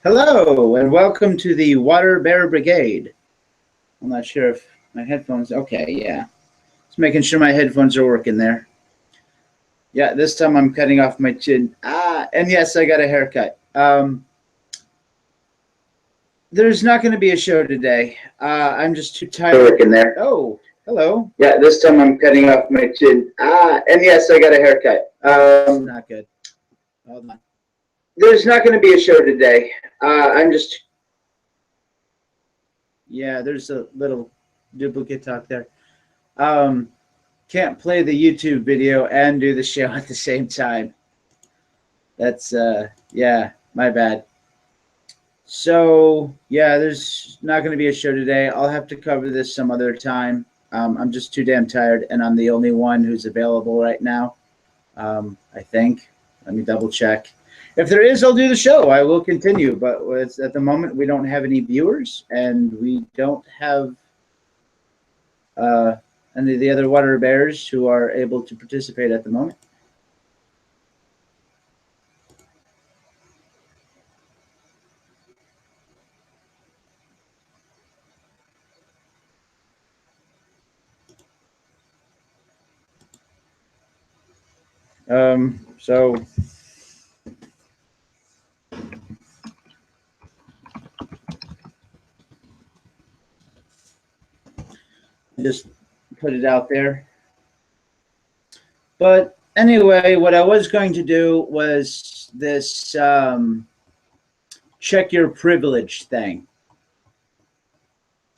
Hello, and welcome to the WaterBearBrigade. I'm not sure if my headphones... Okay, yeah. Just making sure my headphones are working there. Yeah, this time I'm cutting off my chin. And yes, I got a haircut. There's not going to be a show today. I'm just too tired. Working there. Oh, hello. Yeah, this time I'm cutting off my chin. And yes, I got a haircut. Not good. Hold on. There's not going to be a show today. I'm just... Yeah, there's a little duplicate talk there. Can't play the YouTube video and do the show at the same time. That's, yeah, my bad. So, yeah, there's not going to be a show today. I'll have to cover this some other time. I'm just too damn tired, and I'm the only one who's available right now, I think. Let me double check. If there is, I'll do the show. I will continue, but at the moment we don't have any viewers, and we don't have any of the other water bears who are able to participate at the moment. So just put it out there. But anyway, what I was going to do was this check your privilege thing,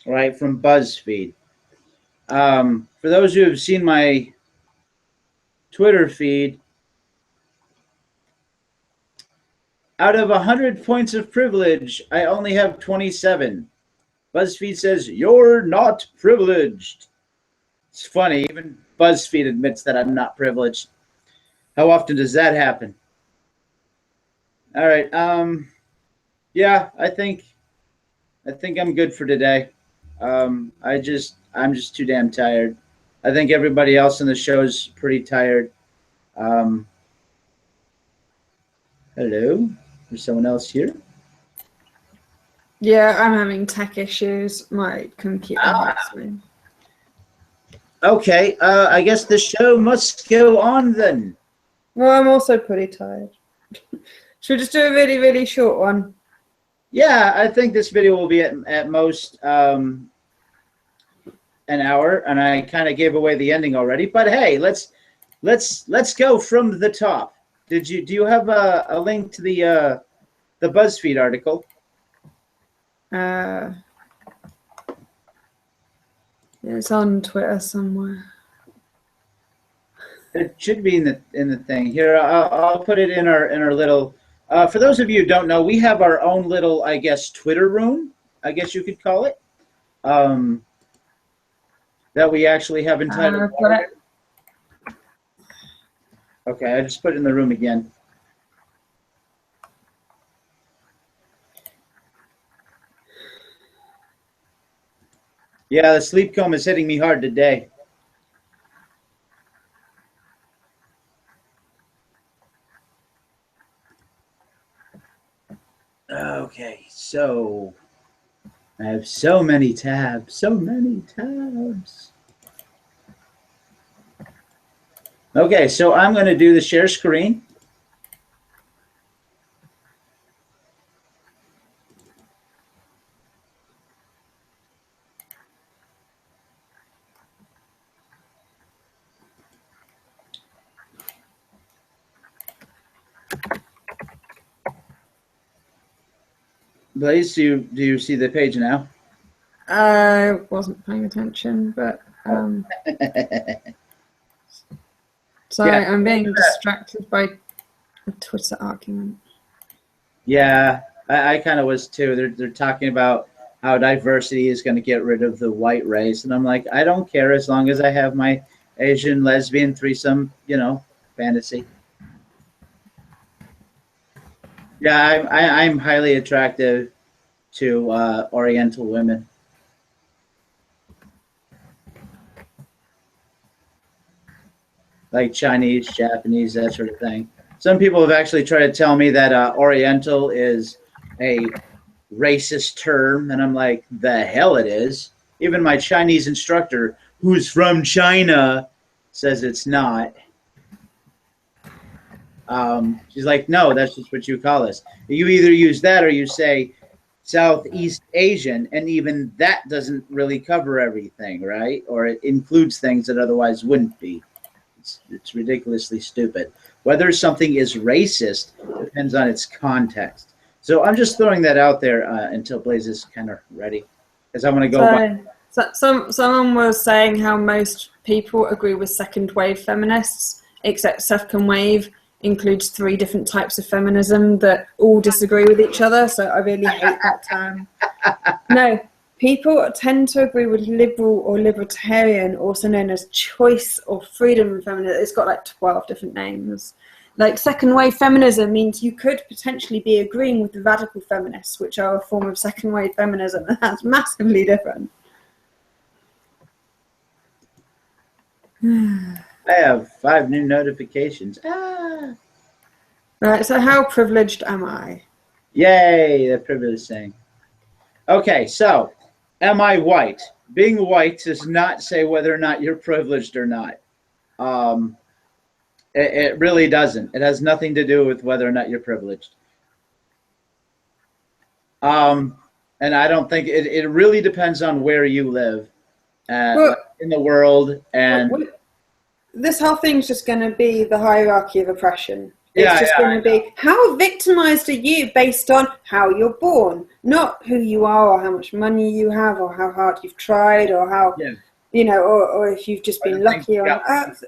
right, from BuzzFeed. For those who have seen my Twitter feed, out of 100 points of privilege, I only have 27. BuzzFeed says, you're not privileged. It's funny, even BuzzFeed admits that I'm not privileged. How often does that happen? All right, yeah, I think I'm good for today. I'm just too damn tired. I think everybody else in the show is pretty tired. Hello? There's someone else here? Yeah, I'm having tech issues. My computer hates me. Okay, I guess the show must go on then. Well, I'm also pretty tired. Should we just do a really, really short one? Yeah, I think this video will be at most an hour, and I kind of gave away the ending already. But hey, let's go from the top. Do you have a link to the BuzzFeed article? It's on Twitter somewhere. It should be in the thing here. I'll put it in our little. For those of you who don't know, we have our own little, I guess, Twitter room, I guess you could call it. That we actually have entitled. Okay, I just put it in the room again. Yeah, the sleep coma is hitting me hard today. Okay, so I have so many tabs, Okay, so I'm going to do the share screen. Blaise, do you see the page now? I wasn't paying attention, but sorry, yeah. I'm being distracted by a Twitter argument. Yeah, I kind of was too. They're talking about how diversity is going to get rid of the white race, and I'm like, I don't care as long as I have my Asian lesbian threesome, fantasy. Yeah, I'm highly attractive to Oriental women. Like Chinese, Japanese, that sort of thing. Some people have actually tried to tell me that Oriental is a racist term, and I'm like, the hell it is. Even my Chinese instructor, who's from China, says it's not. She's like, no, that's just what you call us. You either use that or you say Southeast Asian, and even that doesn't really cover everything, right? Or it includes things that otherwise wouldn't be. It's ridiculously stupid. Whether something is racist depends on its context. So I'm just throwing that out there until Blaise is kind of ready, because I want to go. Someone was saying how most people agree with second wave feminists, except second wave includes 3 different types of feminism that all disagree with each other. So I really hate that term. No, people tend to agree with liberal or libertarian, also known as choice or freedom feminism. It's got like 12 different names. Like second wave feminism means you could potentially be agreeing with the radical feminists, which are a form of second wave feminism, and that's massively different. I have 5 new notifications. Right, so how privileged am I? Yay, the privileged thing. Okay, so am I white? Being white does not say whether or not you're privileged or not. It really doesn't. It has nothing to do with whether or not you're privileged. And I don't think it really depends on where you live in the world. And this whole thing's just going to be the hierarchy of oppression. It's just going to be, how victimized are you based on how you're born, not who you are or how much money you have or how hard you've tried or how, you know, or if you've just been lucky.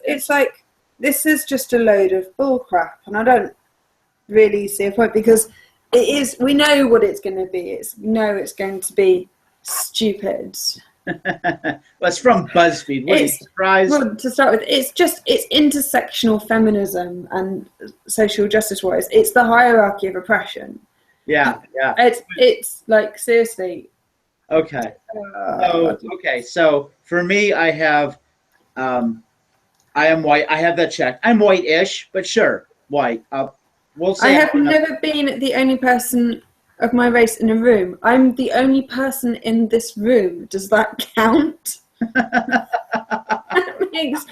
It's like, this is just a load of bullcrap, and I don't really see a point, because it is, we know what it's going to be. It's going to be stupid. Well, it's from BuzzFeed. What, are you surprised? Well, to start with, it's intersectional feminism and social justice warriors. It's the hierarchy of oppression. Yeah. It's like, seriously. Okay. So for me, I have, I am white. I have that check. I'm white-ish, but sure, white. We'll say I have never been the only person of my race in a room. I'm the only person in this room. Does that count? That makes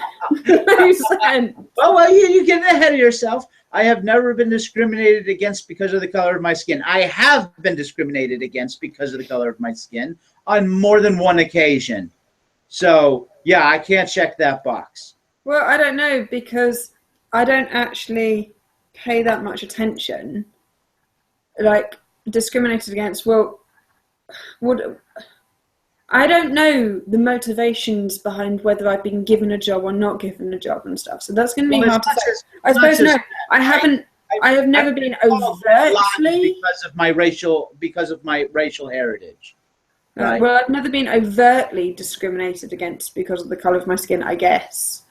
no sense. Well, you're getting ahead of yourself. I have never been discriminated against because of the color of my skin. I have been discriminated against because of the color of my skin on more than one occasion. So, yeah, I can't check that box. Well, I don't know, because I don't actually pay that much attention. Like, discriminated against, I don't know the motivations behind whether I've been given a job or not given a job and stuff. So that's going to be hard to say. I suppose no. I have never been overtly because of my racial heritage. Right? Well, I've never been overtly discriminated against because of the color of my skin, I guess.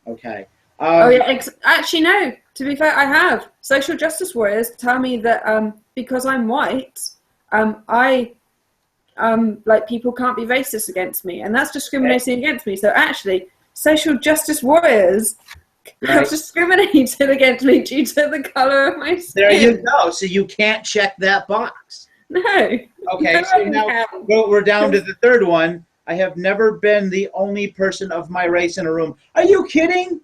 Okay. Actually, no. To be fair, I have. Social justice warriors tell me that because I'm white, like, people can't be racist against me, and that's discriminating against me. So actually, social justice warriors have discriminated against me due to the color of my skin. There you go. So you can't check that box. No. Okay. So now we're down to the third one. I have never been the only person of my race in a room. Are you kidding?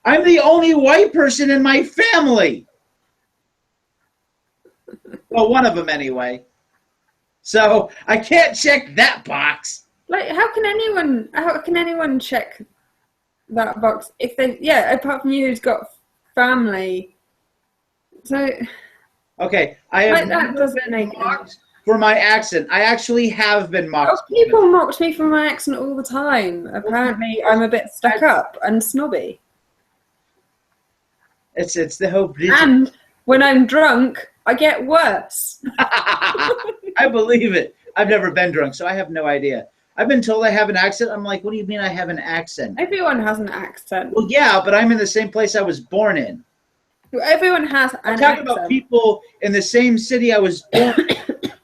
I'm the only white person in my family. Well, one of them anyway. So I can't check that box. Like, how can anyone check that box if they? Yeah, apart from you, who's got family. So. Okay, I have that doesn't make mocked for my accent. I actually have been mocked. Oh, people mocked me for my accent all the time. Apparently, I'm a bit stuck up and snobby. It's the whole. And when I'm drunk, I get worse. I believe it. I've never been drunk, so I have no idea. I've been told I have an accent. I'm like, what do you mean I have an accent? Everyone has an accent. Well, yeah, but I'm in the same place I was born in. Everyone has an accent. I'm talking about people in the same city I was born in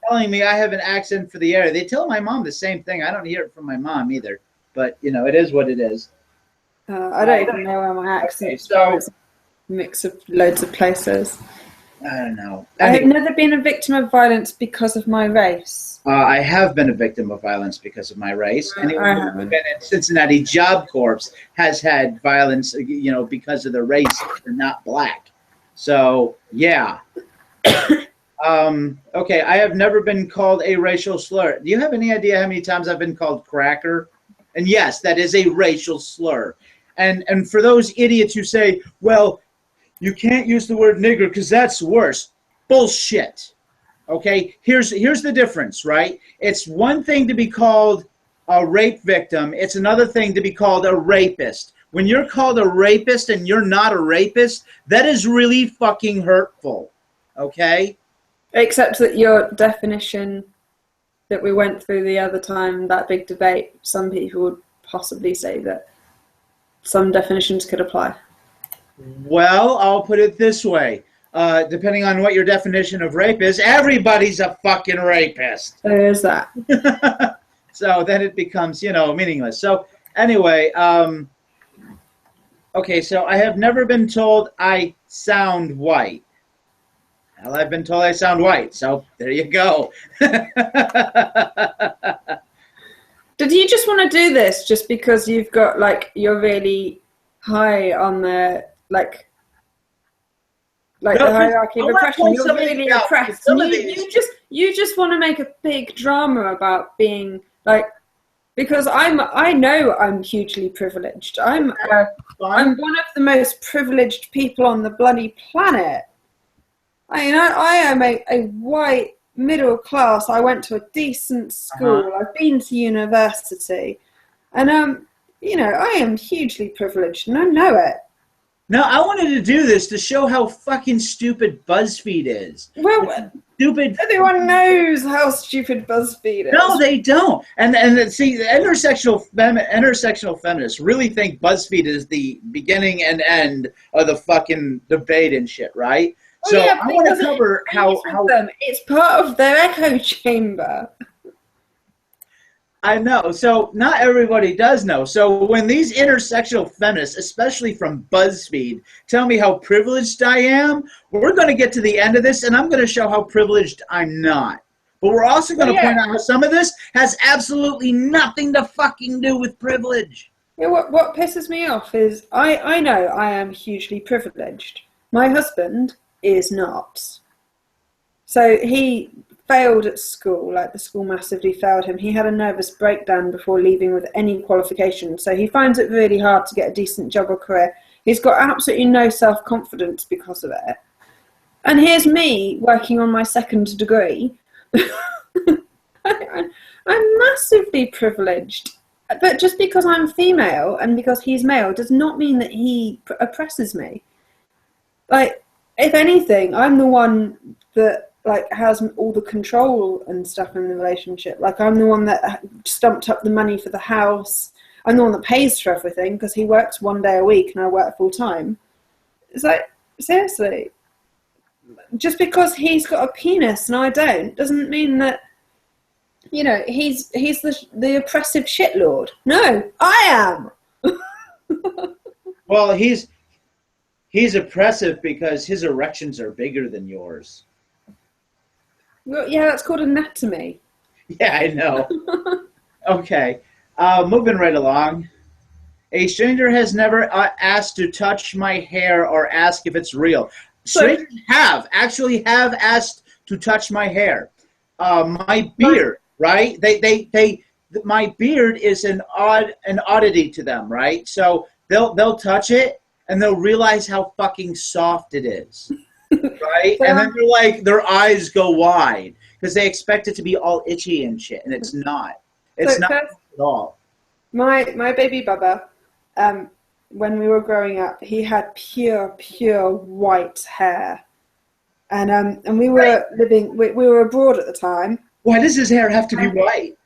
telling me I have an accent for the area. They tell my mom the same thing. I don't hear it from my mom either. But, you know, it is what it is. I don't even know where my accent is. It's a mix of loads of places. I don't know. I have Anyway, never been a victim of violence because of my race. I have been a victim of violence because of my race. I Anyone who's haven't. been in Cincinnati Job Corps has had violence, because of their race. They're not black. So, yeah. Okay, I have never been called a racial slur. Do you have any idea how many times I've been called cracker? And yes, that is a racial slur. And for those idiots who say, well, you can't use the word nigger because that's worse. Bullshit. Okay, here's the difference, right? It's one thing to be called a rape victim. It's another thing to be called a rapist. When you're called a rapist and you're not a rapist, that is really fucking hurtful. Okay? Except that your definition that we went through the other time, that big debate, some people would possibly say that some definitions could apply. Well, I'll put it this way. Depending on what your definition of rape is, everybody's a fucking rapist. There is that. So then it becomes, meaningless. So anyway, okay, so I have never been told I sound white. Well, I've been told I sound white, so there you go. Did you just want to do this just because you've got, you're really high on the, the hierarchy of oppression? You're really oppressed. You just want to make a big drama about being, because I know I'm hugely privileged. I'm one of the most privileged people on the bloody planet. I am a white middle class. I went to a decent school. I've been to university, and I am hugely privileged, and I know it. No, I wanted to do this to show how fucking stupid BuzzFeed is. Well, stupid. Everyone knows how stupid BuzzFeed is. No, they don't. And see, the intersectional feminists really think BuzzFeed is the beginning and end of the fucking debate and shit, right? So yeah, I want to cover how it's part of their echo chamber. I know. So not everybody does know. So when these intersectional feminists, especially from BuzzFeed, tell me how privileged I am, we're going to get to the end of this, and I'm going to show how privileged I'm not. But we're also going to point out how some of this has absolutely nothing to fucking do with privilege. Yeah, what pisses me off is I know I am hugely privileged. My husband is not. So he failed at school, the school massively failed him. He had a nervous breakdown before leaving with any qualifications, so he finds it really hard to get a decent job or career. He's got absolutely no self-confidence because of it. And here's me working on my second degree. I'm massively privileged. But just because I'm female and because he's male does not mean that he oppresses me. If anything, I'm the one that has all the control and stuff in the relationship. I'm the one that stumped up the money for the house. I'm the one that pays for everything because he works 1 day a week and I work full time. It's seriously, just because he's got a penis and I don't doesn't mean that he's the oppressive shitlord. No, I am. Well, he's oppressive because his erections are bigger than yours. Well, yeah, that's called anatomy. Yeah, I know. Okay, moving right along. A stranger has never asked to touch my hair or ask if it's real. Strangers have asked to touch my hair. My beard, right? My beard is an oddity to them, right? So they'll touch it and they'll realize how fucking soft it is. Right? And then their eyes go wide because they expect it to be all itchy and shit, and it's not. It's not at all. My baby Bubba, when we were growing up, he had pure white hair, and we were we were abroad at the time. Why does his hair have to be white?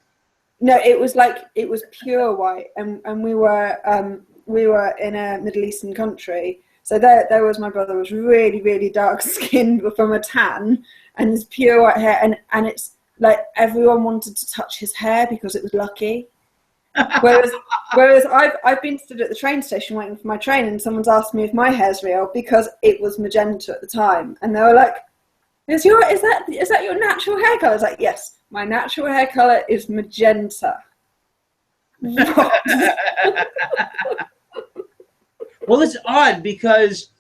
No, it was pure white, and we were in a Middle Eastern country. So there was my brother, was really, really dark skinned from a tan, and his pure white hair, and it's everyone wanted to touch his hair because it was lucky. Whereas I've been stood at the train station waiting for my train, and someone's asked me if my hair's real because it was magenta at the time, and they were like, Is that your natural hair color? I was like, yes, my natural hair color is magenta. What? Well, it's odd because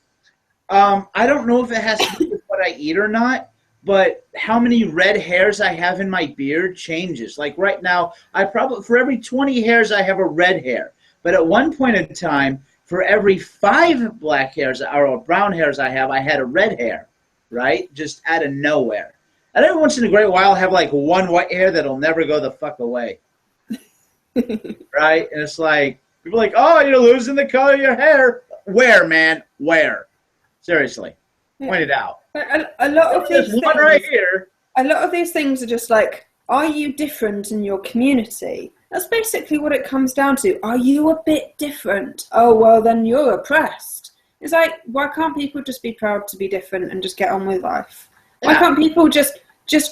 I don't know if it has to do with what I eat or not, but how many red hairs I have in my beard changes. Like right now, for every 20 hairs, I have a red hair. But at one point in time, for every 5 black hairs or brown hairs I had a red hair, right? Just out of nowhere. And every once in a great while, I have like one white hair that'll never go the fuck away. Right? And it's like, people are like, oh, you're losing the color of your hair. Where, man? Where? Seriously. Point it out. A lot of these There's one right here. A lot of these things are just like, are you different in your community? That's basically what it comes down to. Are you a bit different? Oh, well, then you're oppressed. It's like, why can't people just be proud to be different and just get on with life? Why can't people just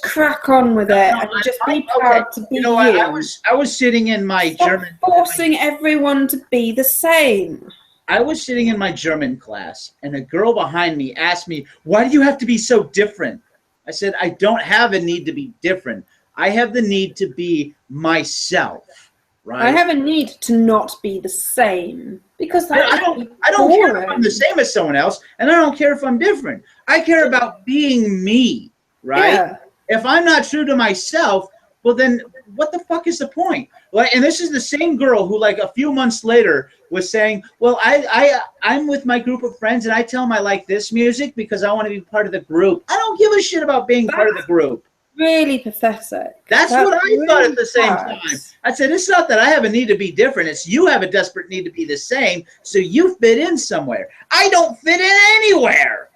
crack on with it and just be proud to be you? I was sitting in my German... forcing everyone to be the same. I was sitting in my German class, and a girl behind me asked me, why do you have to be so different? I said, I don't have a need to be different. I have the need to be myself, right? I have a need to not be the same. Because I don't care if I'm the same as someone else, and I don't care if I'm different. I care about being me, right? Yeah. If I'm not true to myself, well then what the fuck is the point? Like, and this is the same girl who like a few months later was saying, well, I'm with my group of friends and I tell them I like this music because I want to be part of the group. I don't give a shit about being part of the group. Really pathetic. That's what I thought at the same time. I said, it's not that I have a need to be different. It's you have a desperate need to be the same, so you fit in somewhere. I don't fit in anywhere.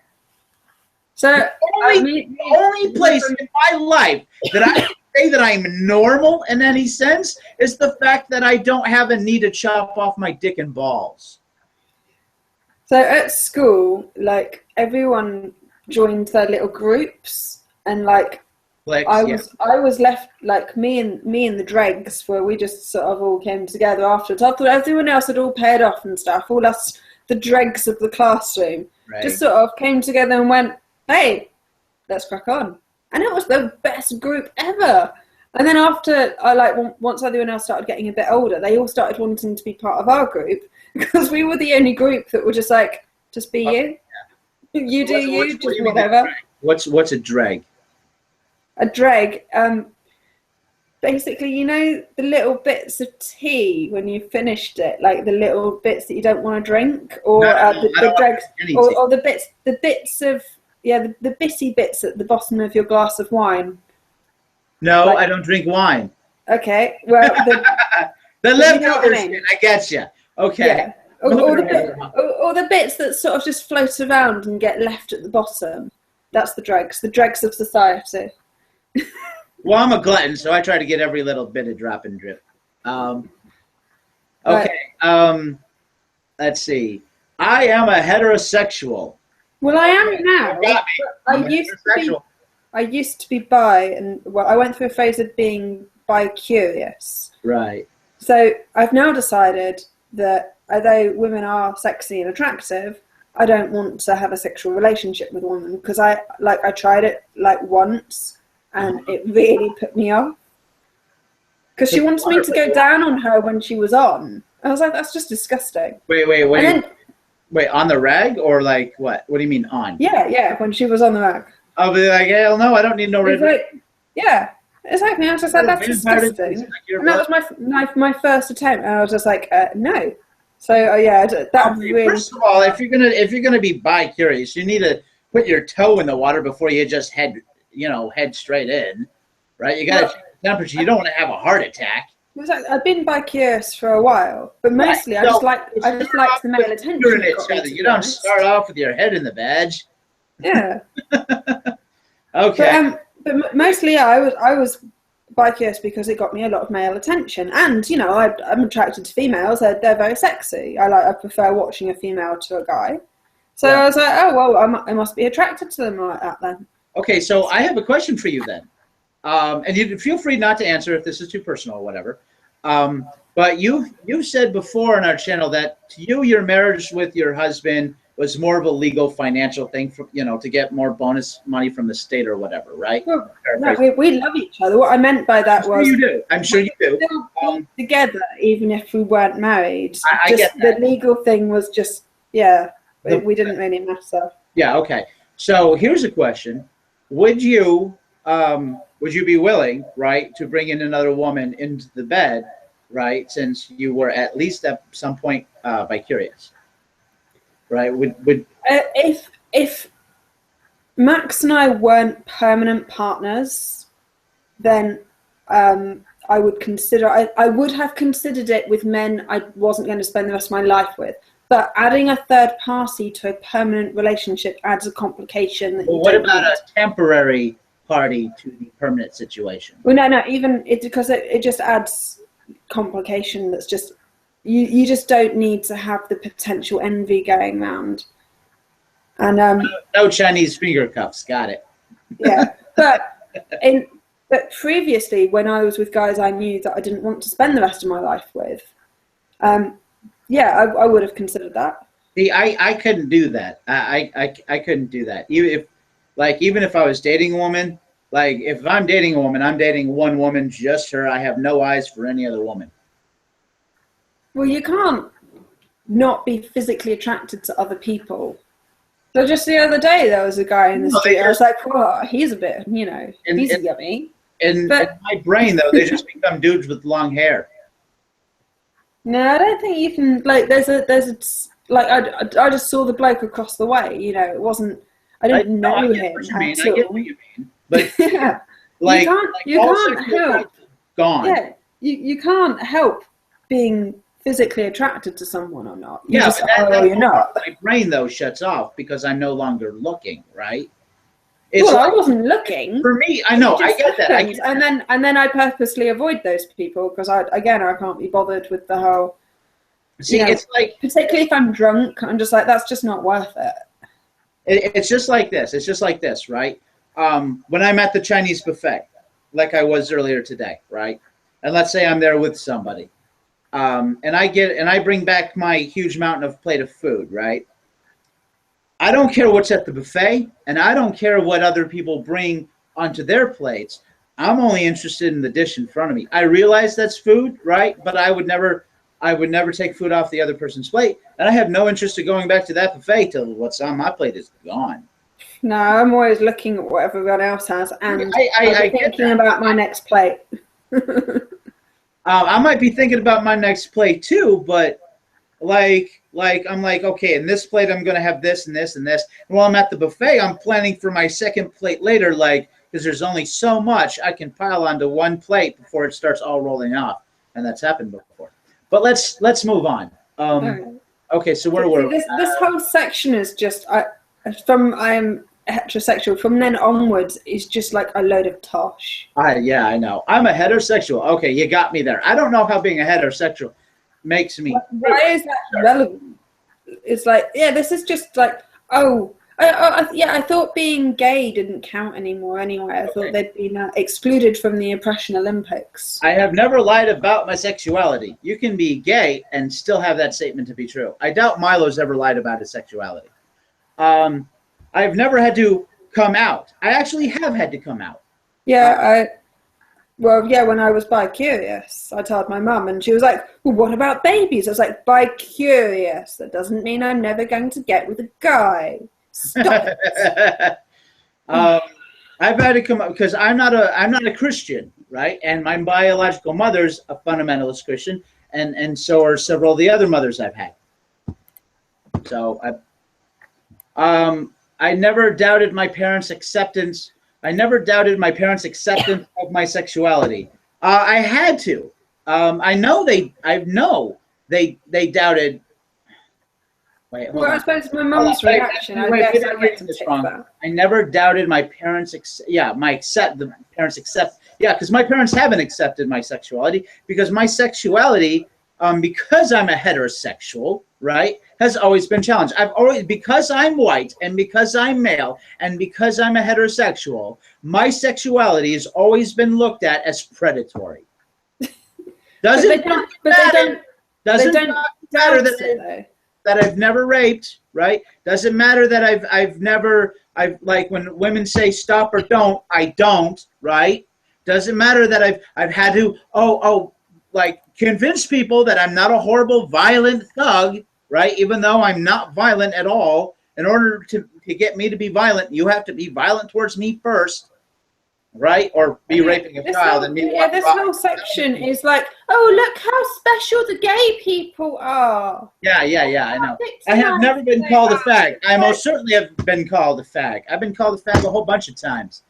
So the only place in my life that I say that I'm normal in any sense is the fact that I don't have a need to chop off my dick and balls. So at school, like everyone joined their little groups, and like I was left like me and the dregs, where we just sort of all came together afterwards. After everyone else had all paired off and stuff, all us the dregs of the classroom just sort of came together and went, hey, let's crack on. And it was the best group ever. And then after, once everyone else started getting a bit older, they all started wanting to be part of our group because we were the only group that were just like, just be you. Yeah. You do you, just whatever. What's a dreg? A dreg, basically, you know, the little bits of tea when you finished it, like the little bits that you don't want to drink, or the dregs, or the bits of, the bitty bits at the bottom of your glass of wine. No, I don't drink wine. Okay, well, the leftovers. I get you. Okay. Yeah. Or the bits that sort of just float around and get left at the bottom. That's the dregs of society. Well, I'm a glutton, so I try to get every little bit of drop and drip. Okay. Let's see. I am a heterosexual. Well, I am now. I used to be bi, and I went through a phase of being bi-curious. Right. So I've now decided that although women are sexy and attractive, I don't want to have a sexual relationship with a woman because I tried it once and it really put me off. Because she wanted me to go down on her when she was on. I was like, that's just disgusting. Wait, on the rag or like what? What do you mean on? Yeah, when she was on the rag. I'll be like, hell no, I don't need no red. Yeah, exactly. I was just like, that's disgusting. And that was my first attempt, and I was just like, no. So that really. First of all, if you're gonna be bi-curious, you need to put your toe in the water before you just head straight in, right? You got to check the temperature. You don't want to have a heart attack. I've been bi-curious for a while, but mostly I just like the male attention. You don't start off with your head in the badge. Yeah. Okay. But mostly I was bi-curious because it got me a lot of male attention, and I'm attracted to females. They're very sexy. I prefer watching a female to a guy. So I was like, oh well, I must be attracted to them like that then. Okay, so I have a question for you then. And you feel free not to answer if this is too personal or whatever. But you said before on our channel that to you, your marriage with your husband was more of a legal financial thing for, to get more bonus money from the state or whatever, right? Well, no, we love each other. What I meant by that was you do. I'm sure you do. Still be together, even if we weren't married. I get that. The legal thing was just, we didn't really matter. Yeah. Okay. So here's a question: would you be willing, right, to bring in another woman into the bed, right, since you were at least at some point bi-curious? Right? Would if Max and I weren't permanent partners, then I would consider. I would have considered it with men I wasn't going to spend the rest of my life with. But adding a third party to a permanent relationship adds a complication. Well, what about a temporary party to the permanent situation? Well, no. Even because it just adds complication. That's just. You just don't need to have the potential envy going around. And no Chinese finger cuffs, got it. Yeah. But previously when I was with guys I knew that I didn't want to spend the rest of my life with, I would have considered that. See, I couldn't do that. I couldn't do that. Even if I was dating a woman, like if I'm dating a woman, I'm dating one woman, just her. I have no eyes for any other woman. Well, you can't not be physically attracted to other people. So just the other day, there was a guy in the street. I was like, "Well, he's a bit, he's yummy." In my brain, though, they just become dudes with long hair. No, I don't think you can. Like, I just saw the bloke across the way. It wasn't. I didn't know him. I get what you mean, but yeah, you can't help. Gone. Yeah, you can't help being physically attracted to someone or not. You're not. My brain, though, shuts off because I'm no longer looking, right? I wasn't looking. For me, I know, I get that. And then I purposely avoid those people because I can't be bothered with the whole. See, it's like, particularly if I'm drunk, I'm just like, that's just not worth it. It's just like this. It's just like this, right? When I'm at the Chinese buffet, like I was earlier today, right? And let's say I'm there with somebody. And I bring back my huge mountain of plate of food, right? I don't care what's at the buffet, and I don't care what other people bring onto their plates. I'm only interested in the dish in front of me. I realize that's food, right? But I would never take food off the other person's plate, and I have no interest in going back to that buffet till what's on my plate is gone. No, I'm always looking at what everyone else has, and I'm thinking about my next plate. I might be thinking about my next plate too, but I'm like, okay, in this plate I'm going to have this and this and this. And while I'm at the buffet, I'm planning for my second plate later, because there's only so much I can pile onto one plate before it starts all rolling off, and that's happened before. But let's move on. Okay, so where were we? This whole section is just I am heterosexual. From then onwards is just like a load of tosh. Yeah, I know. I'm a heterosexual. Okay, you got me there. I don't know how being a heterosexual makes me. Why is that relevant? It's like, this is just like, I thought being gay didn't count anymore anyway. I thought they'd been excluded from the Oppression Olympics. I have never lied about my sexuality. You can be gay and still have that statement to be true. I doubt Milo's ever lied about his sexuality. I've never had to come out. I actually have had to come out. Yeah, when I was bi-curious, I told my mum, and she was like, well, what about babies? I was like, bi-curious. That doesn't mean I'm never going to get with a guy. Stop it. I've had to come out because I'm not a Christian, right? And my biological mother's a fundamentalist Christian, and so are several of the other mothers I've had. So I never doubted my parents' acceptance. I never doubted my parents' acceptance of my sexuality. I had to. I know they doubted. Wait, hold on. I suppose my mum's reaction. I never doubted my parents. The parents accept. Yeah, because my parents haven't accepted my sexuality because my sexuality, because I'm a heterosexual, right, has always been challenged. Because I'm white and because I'm male and because I'm a heterosexual, my sexuality has always been looked at as predatory. Doesn't matter that that I've never raped, right? Doesn't matter that I've like when women say stop or don't, I don't, right? Doesn't matter that I've had to like convince people that I'm not a horrible, violent thug, right? Even though I'm not violent at all. In order to get me to be violent, you have to be violent towards me first, right? Or be raping a child. This whole section is like, oh, look how special the gay people are. Yeah, I know. I have never been called a fag. I most certainly have been called a fag. I've been called a fag a whole bunch of times.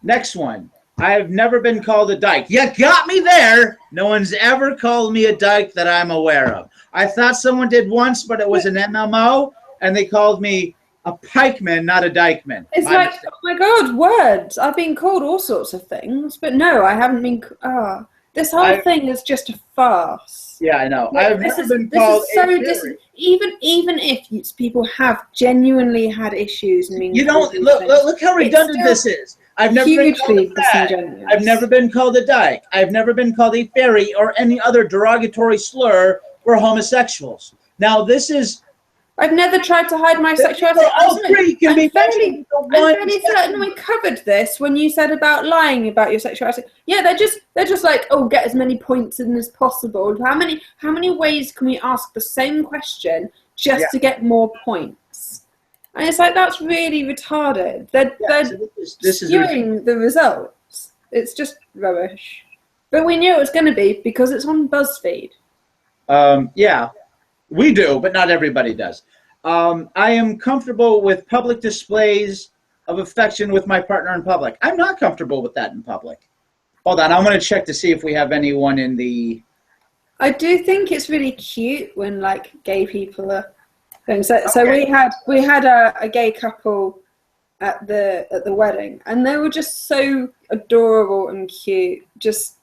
Next one. I have never been called a dyke. You got me there. No one's ever called me a dyke that I'm aware of. I thought someone did once, but it was an MMO, and they called me a pikeman, not a dykeman. It's like, oh my God, words. I've been called all sorts of things, but no, I haven't been. This whole thing is just a farce. Yeah, I know. Like, I've never been called even if people have genuinely had issues. You don't look how redundant this is. I've never been called a fag. I've never been called a dyke. I've never been called a fairy or any other derogatory slur for homosexuals. Now this is. I've never tried to hide my sexuality. I'm fairly certain we covered this when you said about lying about your sexuality. Yeah, they're just like, oh, get as many points in as possible. How many ways can we ask the same question just to get more points? And it's like, that's really retarded. They're skewing the results. It's just rubbish. But we knew it was going to be because it's on BuzzFeed. Yeah. We do, but not everybody does. I am comfortable with public displays of affection with my partner in public. I'm not comfortable with that in public. Hold on, I'm going to check to see if we have anyone in the... I do think it's really cute when, like, gay people are going. So we had a gay couple at the wedding, and they were just so adorable and cute, just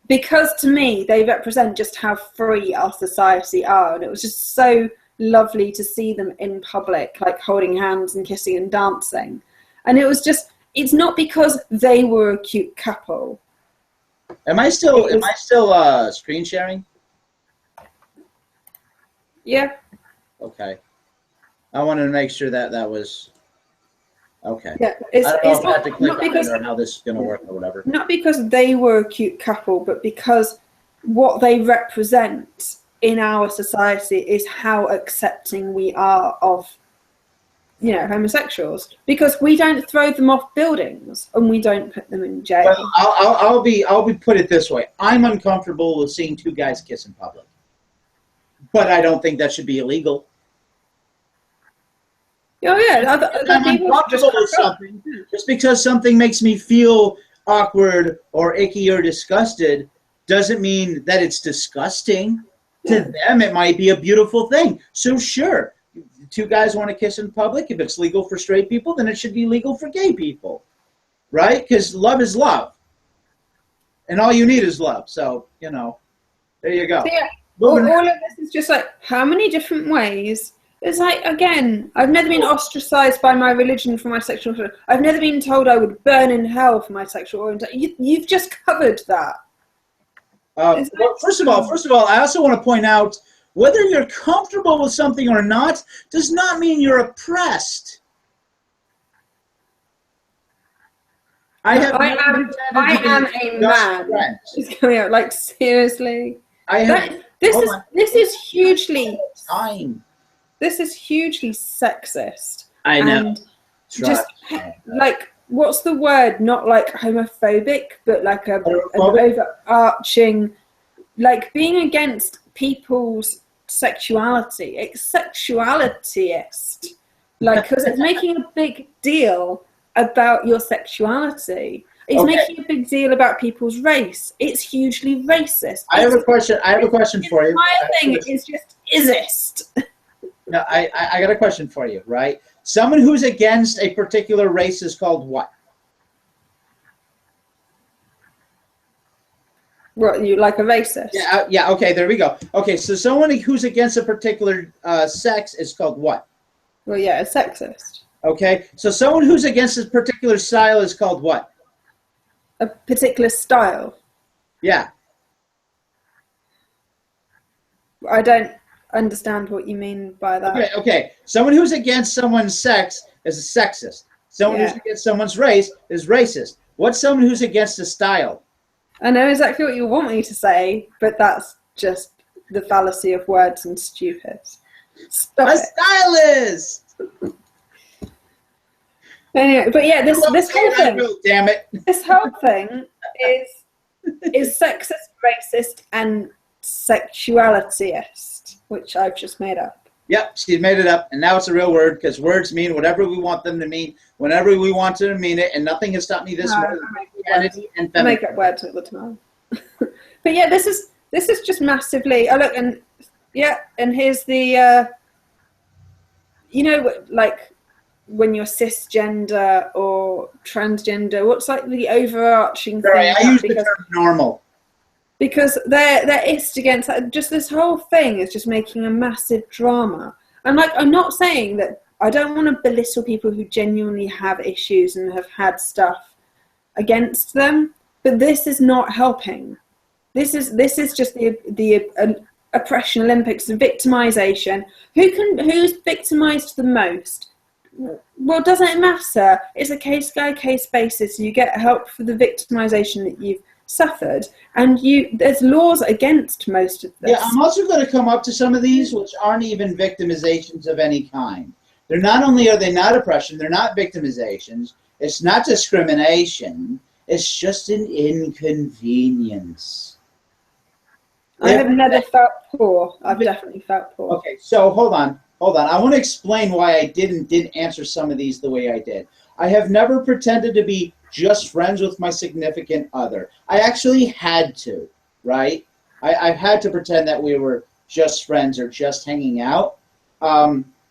because to me they represent just how free our society are, and it was just so lovely to see them in public, like holding hands and kissing and dancing. And it was just, it's not because they were a cute couple. Am I still screen sharing? Yeah. Okay. I wanted to make sure that was okay. Yeah, it's not because or how this is going to work or whatever. Not because they were a cute couple, but because what they represent in our society is how accepting we are of, homosexuals. Because we don't throw them off buildings and we don't put them in jail. Well, I'll be put it this way. I'm uncomfortable with seeing two guys kiss in public, but I don't think that should be illegal. Oh yeah, I'm uncomfortable with something. Just because something makes me feel awkward or icky or disgusted doesn't mean that it's disgusting. To them, it might be a beautiful thing. So sure, two guys want to kiss in public. If it's legal for straight people, then it should be legal for gay people, right? Because love is love, and all you need is love. So there you go. Yeah, all of this is just like, how many different ways? It's like, again, I've never been ostracized by my religion for my sexual orientation. I've never been told I would burn in hell for my sexual orientation. You've just covered that. Well, first of all, I also want to point out, whether you're comfortable with something or not does not mean you're oppressed. I am a man. It's coming out, like, seriously. This is hugely sexist. I know. And just like, what's the word? Not like homophobic, but like an overarching, like being against people's sexuality. It's sexualityist, like, because it's making a big deal about your sexuality. It's making a big deal about people's race. It's hugely racist. I have a question for you. My thing is just isist. No, I got a question for you, right? Someone who's against a particular race is called what? What, you like a racist? Yeah, okay, there we go. Okay, so someone who's against a particular sex is called what? Well, yeah, a sexist. Okay, so someone who's against a particular style is called what? A particular style? Yeah. I don't understand what you mean by that. Okay. Someone who's against someone's sex is a sexist. Someone who's against someone's race is racist. What's someone who's against a style? I know exactly what you want me to say, but that's just the fallacy of words and stupid. Stop a it. Stylist! Anyway, but yeah, this whole thing, damn it. This whole thing is sexist, racist, and sexualityist, which I've just made up. Yep, she made it up, and now it's a real word, because words mean whatever we want them to mean, whenever we want to mean it, and nothing has taught me this word. I make up words all the time. But yeah, this is just massively. Oh look, and yeah, and here's the. Like when you're cisgender or transgender, what's like the overarching thing? Sorry, I use the term normal. Because they're ist against that. Just this whole thing is just making a massive drama. And like, I'm not saying that I don't want to belittle people who genuinely have issues and have had stuff against them, but this is not helping. This is just the oppression Olympics, the victimization. Who's victimized the most? Well, doesn't it matter? It's a case by case basis. You get help for the victimization that you've suffered, and there's laws against most of this. Yeah, I'm also going to come up to some of these which aren't even victimizations of any kind. They're not only are they not oppression, they're not victimizations, it's not discrimination, it's just an inconvenience. I have never felt poor. I've definitely felt poor. Okay, so hold on. I want to explain why I didn't answer some of these the way I did. I have never pretended to be just friends with my significant other. I actually had to, right? I've had to pretend that we were just friends or just hanging out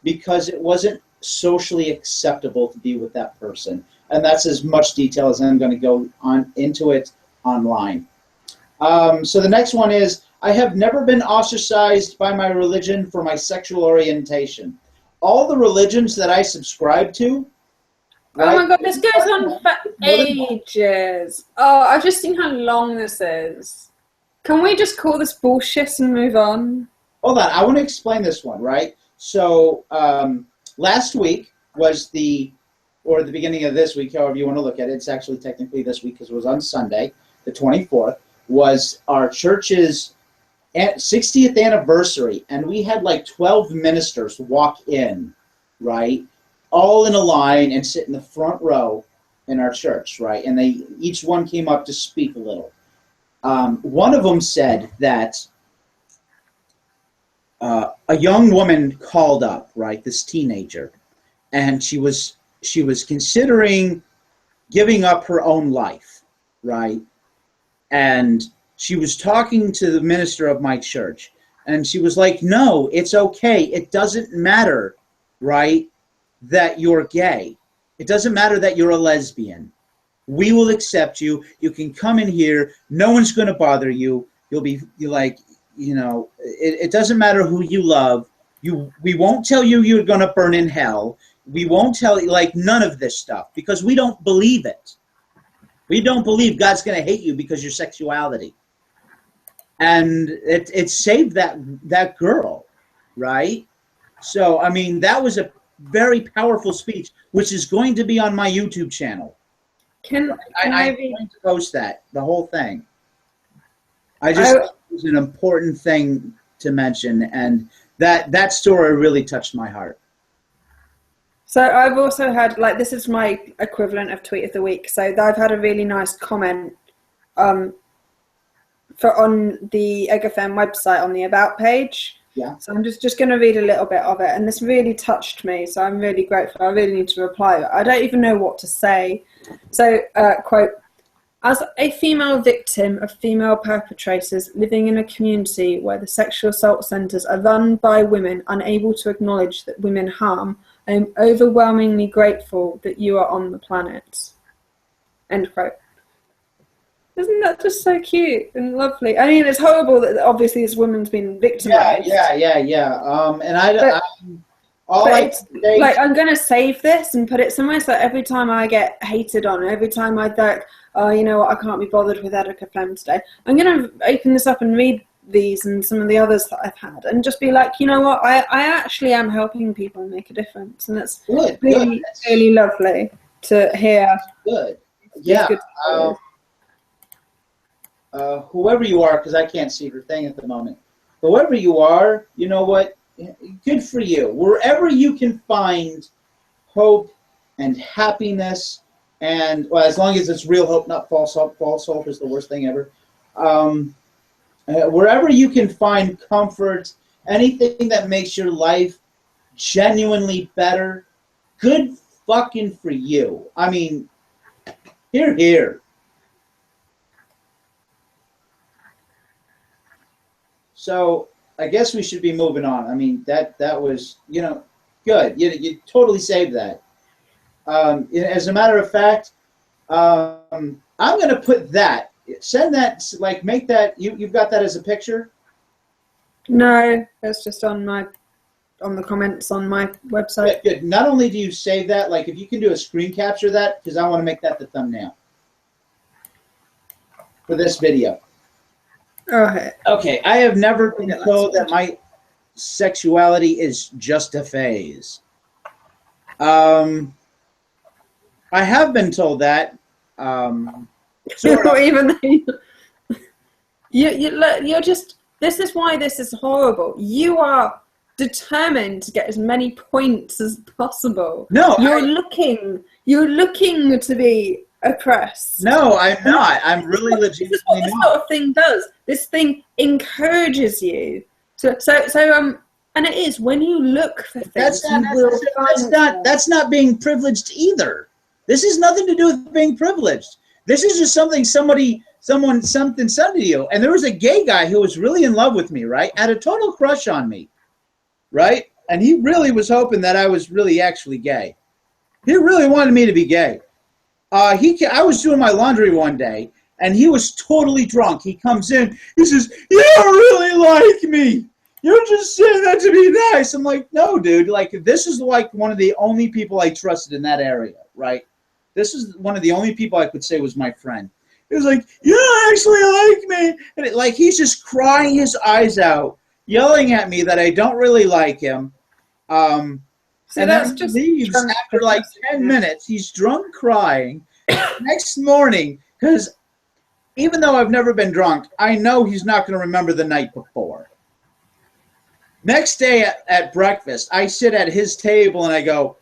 because it wasn't socially acceptable to be with that person. And that's as much detail as I'm going to go on into it online. So the next one is, I have never been ostracized by my religion for my sexual orientation. All the religions that I subscribe to. Right? Oh my God, this goes on for ages. Oh, I've just seen how long this is. Can we just call this bullshit and move on? Hold on, I want to explain this one, right? So last week was the beginning of this week, however you want to look at it. It's actually technically this week because it was on Sunday, the 24th, was our church's 60th anniversary, and we had like 12 ministers walk in, right? All in a line and sit in the front row in our church, right? And each one came up to speak a little. One of them said that a young woman called up, right? This teenager, and she was considering giving up her own life, right? And she was talking to the minister of my church, and she was like, no, it's okay. It doesn't matter, right, that you're gay. It doesn't matter that you're a lesbian. We will accept you. You can come in here. No one's going to bother you. It doesn't matter who you love. We won't tell you you're going to burn in hell. We won't tell you, none of this stuff, because we don't believe it. We don't believe God's going to hate you because of your sexuality. And it saved that girl, right? So, I mean, that was a very powerful speech, which is going to be on my YouTube channel. I'm going to post that, the whole thing. I just thought it was an important thing to mention, and that story really touched my heart. So I've also had, this is my equivalent of Tweet of the Week. So I've had a really nice comment on the EGFM website on the About page. Yeah. So I'm just going to read a little bit of it. And this really touched me, so I'm really grateful. I really need to reply. I don't even know what to say. So, quote, as a female victim of female perpetrators living in a community where the sexual assault centres are run by women unable to acknowledge that women harm, I am overwhelmingly grateful that you are on the planet. End quote. Isn't that just so cute and lovely? I mean, it's horrible that obviously this woman's been victimized. Yeah. I'm going to save this and put it somewhere so every time I get hated on, every time I think, oh, you know what, I can't be bothered with EGFM today, I'm going to open this up and read these and some of the others that I've had, and just be like, you know what, I actually am helping people make a difference, and it's really lovely to hear. Good. Yeah. Whoever you are, because I can't see her thing at the moment. Whoever you are, you know what? Good for you. Wherever you can find hope and happiness, and well, as long as it's real hope, not false hope. False hope is the worst thing ever. Wherever you can find comfort, anything that makes your life genuinely better, good fucking for you. I mean, hear, hear. So I guess we should be moving on. I mean, that was, you know, good. You totally saved that. As a matter of fact, I'm going to put that. Send that, like, make that. You've got that as a picture? No, it's just on the comments on my website. Good. Not only do you save that, like, if you can do a screen capture of that, because I want to make that the thumbnail for this video. Okay, I have never been told that my sexuality is just a phase. I have been told that. Even though you're just. This is why this is horrible. You are determined to get as many points as possible. No, you're looking to be oppressed. No, I'm not. I'm really legitimately this is what this sort of thing does. This thing encourages you. So and it is when you look for things. That's not being privileged either. This has nothing to do with being privileged. This is just something someone said to you. And there was a gay guy who was really in love with me, right? Had a total crush on me, right? And he really was hoping that I was really actually gay. He really wanted me to be gay. I was doing my laundry one day, and he was totally drunk. He comes in, he says, "You don't really like me. You're just saying that to be nice." I'm like, "No, dude. Like, this is like one of the only people I trusted in that area, right? This is one of the only people I could say was my friend." He was like, "You don't actually like me," and he's just crying his eyes out, yelling at me that I don't really like him. So and that's then just he leaves after like 10 minutes. He's drunk, crying. Next morning, because even though I've never been drunk, I know he's not going to remember the night before. Next day at breakfast, I sit at his table and I go,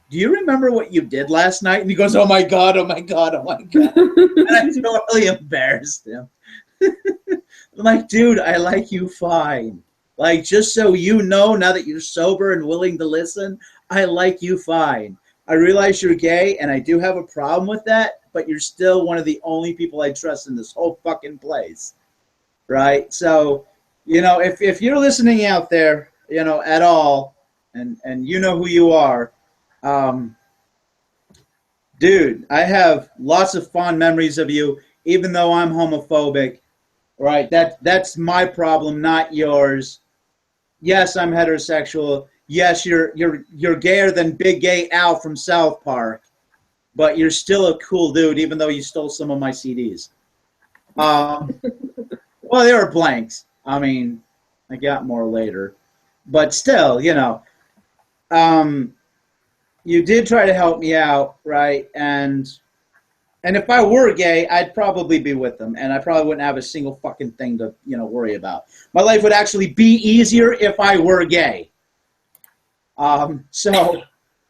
"Do you remember what you did last night?" And he goes, "Oh my God, oh my God, oh my God." And I totally embarrassed him. I'm like, "Dude, I like you fine. Like, just so you know, now that you're sober and willing to listen, I like you fine. I realize you're gay, and I do have a problem with that, but you're still one of the only people I trust in this whole fucking place." Right? So, you know, if you're listening out there, you know, at all, and you know who you are, dude, I have lots of fond memories of you, even though I'm homophobic. Right? That's my problem, not yours. Yes, I'm heterosexual. Yes, you're gayer than Big Gay Al from South Park, but you're still a cool dude, even though you stole some of my CDs. Well, they were blanks. I mean, I got more later, but still, you know, you did try to help me out, right? And if I were gay, I'd probably be with them, and I probably wouldn't have a single fucking thing to, you know, worry about. My life would actually be easier if I were gay. So,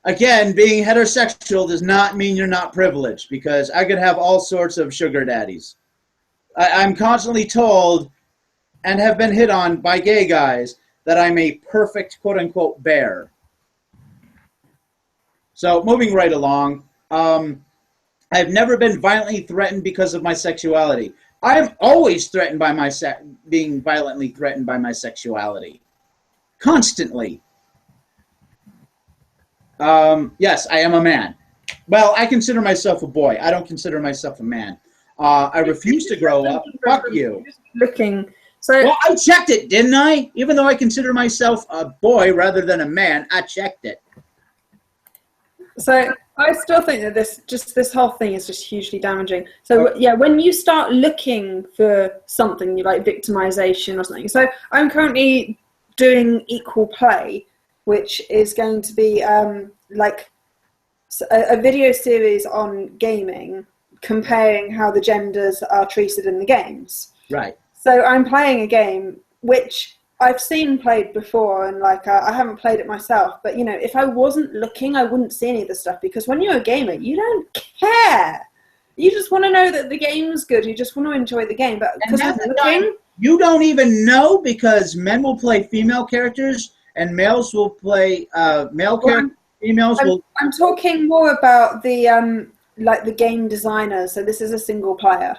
again, being heterosexual does not mean you're not privileged, because I could have all sorts of sugar daddies. I'm constantly told, and have been hit on by gay guys, that I'm a perfect quote-unquote bear. So, moving right along, I've never been violently threatened because of my sexuality. I am always threatened by being violently threatened by my sexuality. Constantly. Yes, I am a man. Well, I consider myself a boy. I don't consider myself a man. I refuse to grow up. Fuck you. Well, I checked it, didn't I? Even though I consider myself a boy rather than a man, I checked it. So I still think that this whole thing is just hugely damaging. So yeah, when you start looking for something like victimization or something. So I'm currently doing Equal Play, which is going to be like a video series on gaming, comparing how the genders are treated in the games. Right. So I'm playing a game which I've seen played before, and like I haven't played it myself, but you know, if I wasn't looking, I wouldn't see any of the stuff, because when you're a gamer, you don't care. You just want to know that the game's good. You just want to enjoy the game. But because I'm looking, you don't even know, because men will play female characters and males will play male characters. Females will. I'm talking more about the like the game designer. So this is a single player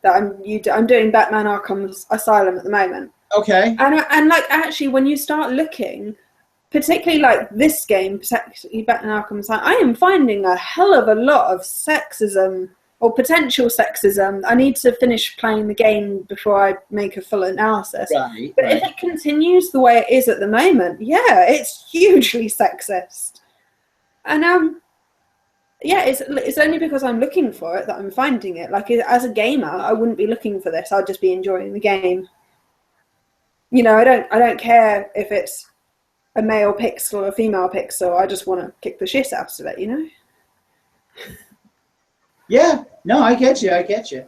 that I'm doing Batman Arkham Asylum at the moment. Okay. And like actually, when you start looking, particularly like this game, particularly Batman Arkham Asylum, I am finding a hell of a lot of sexism or potential sexism. I need to finish playing the game before I make a full analysis. Right. But if it continues the way it is at the moment, yeah, it's hugely sexist. And yeah, it's only because I'm looking for it that I'm finding it. Like as a gamer, I wouldn't be looking for this. I'd just be enjoying the game. You know, I don't care if it's a male pixel or a female pixel. I just want to kick the shit out of it, you know? Yeah, no, I get you.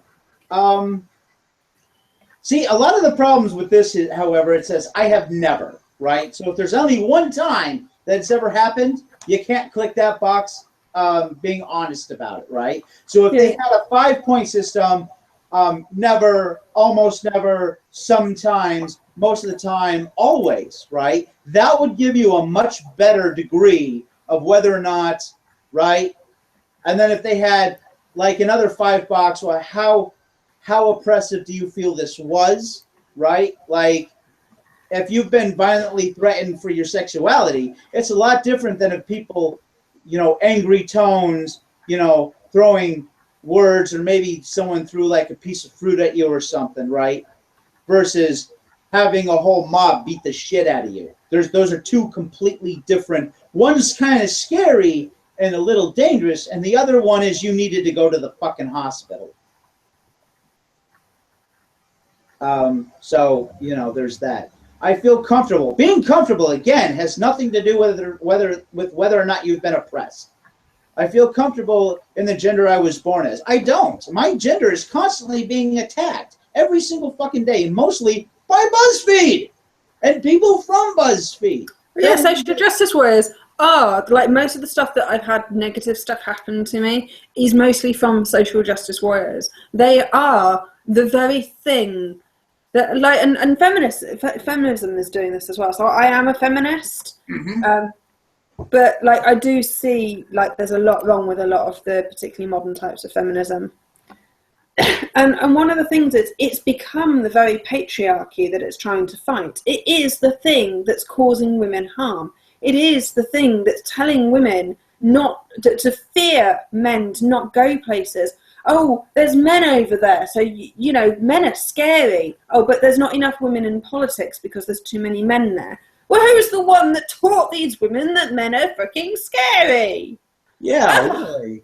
See, a lot of the problems with this, however, it says, I have never, right? So if there's only one time that it's ever happened, you can't click that box being honest about it, right? So if they had a 5-point system, never, almost never, sometimes, most of the time, always, right? That would give you a much better degree of whether or not, right? And then if they had like another 5-box, well, how oppressive do you feel this was, right? Like if you've been violently threatened for your sexuality, it's a lot different than if people, you know, angry tones, you know, throwing words, or maybe someone threw like a piece of fruit at you or something, right? Versus having a whole mob beat the shit out of you. Those are two completely different. One's kind of scary and a little dangerous, and the other one is you needed to go to the fucking hospital. So, you know, there's that. I feel comfortable. Being comfortable, again, has nothing to do with whether or not you've been oppressed. I feel comfortable in the gender I was born as. I don't. My gender is constantly being attacked every single fucking day, and mostly by BuzzFeed and people from BuzzFeed. Yeah, social justice warriors are, like, most of the stuff that I've had negative stuff happen to me is mostly from social justice warriors. They are the very thing that, like, and feminism is doing this as well. So I am a feminist. Mm-hmm. But, like, I do see, like, there's a lot wrong with a lot of the particularly modern types of feminism. And one of the things is it's become the very patriarchy that it's trying to fight. It is the thing that's causing women harm. It is the thing that's telling women not to fear men, to not go places. Oh, there's men over there, so, you know, men are scary. Oh, but there's not enough women in politics because there's too many men there. Well, who's the one that taught these women that men are freaking scary? Yeah, really.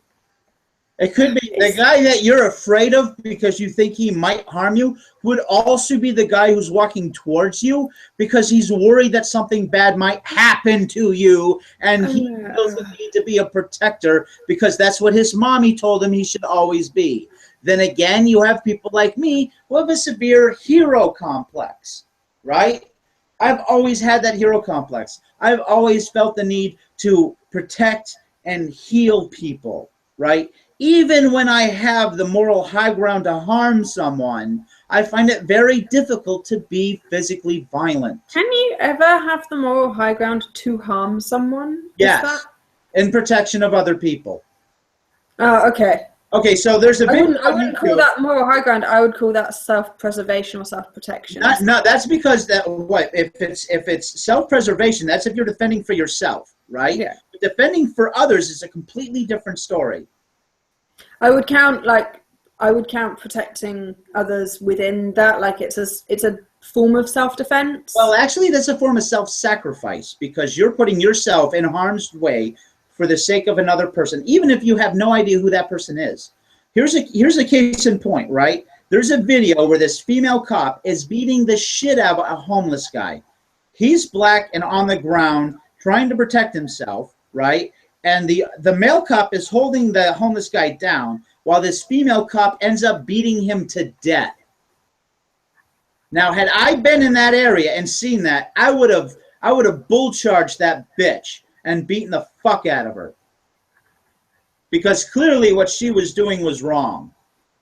It could be the guy that you're afraid of because you think he might harm you would also be the guy who's walking towards you because he's worried that something bad might happen to you, and he feels the need to be a protector because that's what his mommy told him he should always be. Then again, you have people like me who have a severe hero complex, right? I've always had that hero complex. I've always felt the need to protect and heal people, right? Even when I have the moral high ground to harm someone, I find it very difficult to be physically violent. Can you ever have the moral high ground to harm someone? Yes, in protection of other people. Oh, okay. Okay, so there's a big... I wouldn't call that moral high ground. I would call that self-preservation or self-protection. No, that's because if it's self-preservation, that's if you're defending for yourself, right? Yeah. But defending for others is a completely different story. I would count protecting others within that, like it's a form of self-defense. Well, actually, that's a form of self-sacrifice because you're putting yourself in harm's way for the sake of another person, even if you have no idea who that person is. Here's a case in point, right? There's a video where this female cop is beating the shit out of a homeless guy. He's black and on the ground trying to protect himself, right? And the male cop is holding the homeless guy down while this female cop ends up beating him to death. Now, had I been in that area and seen that, I would have bull charged that bitch and beaten the fuck out of her. Because clearly what she was doing was wrong.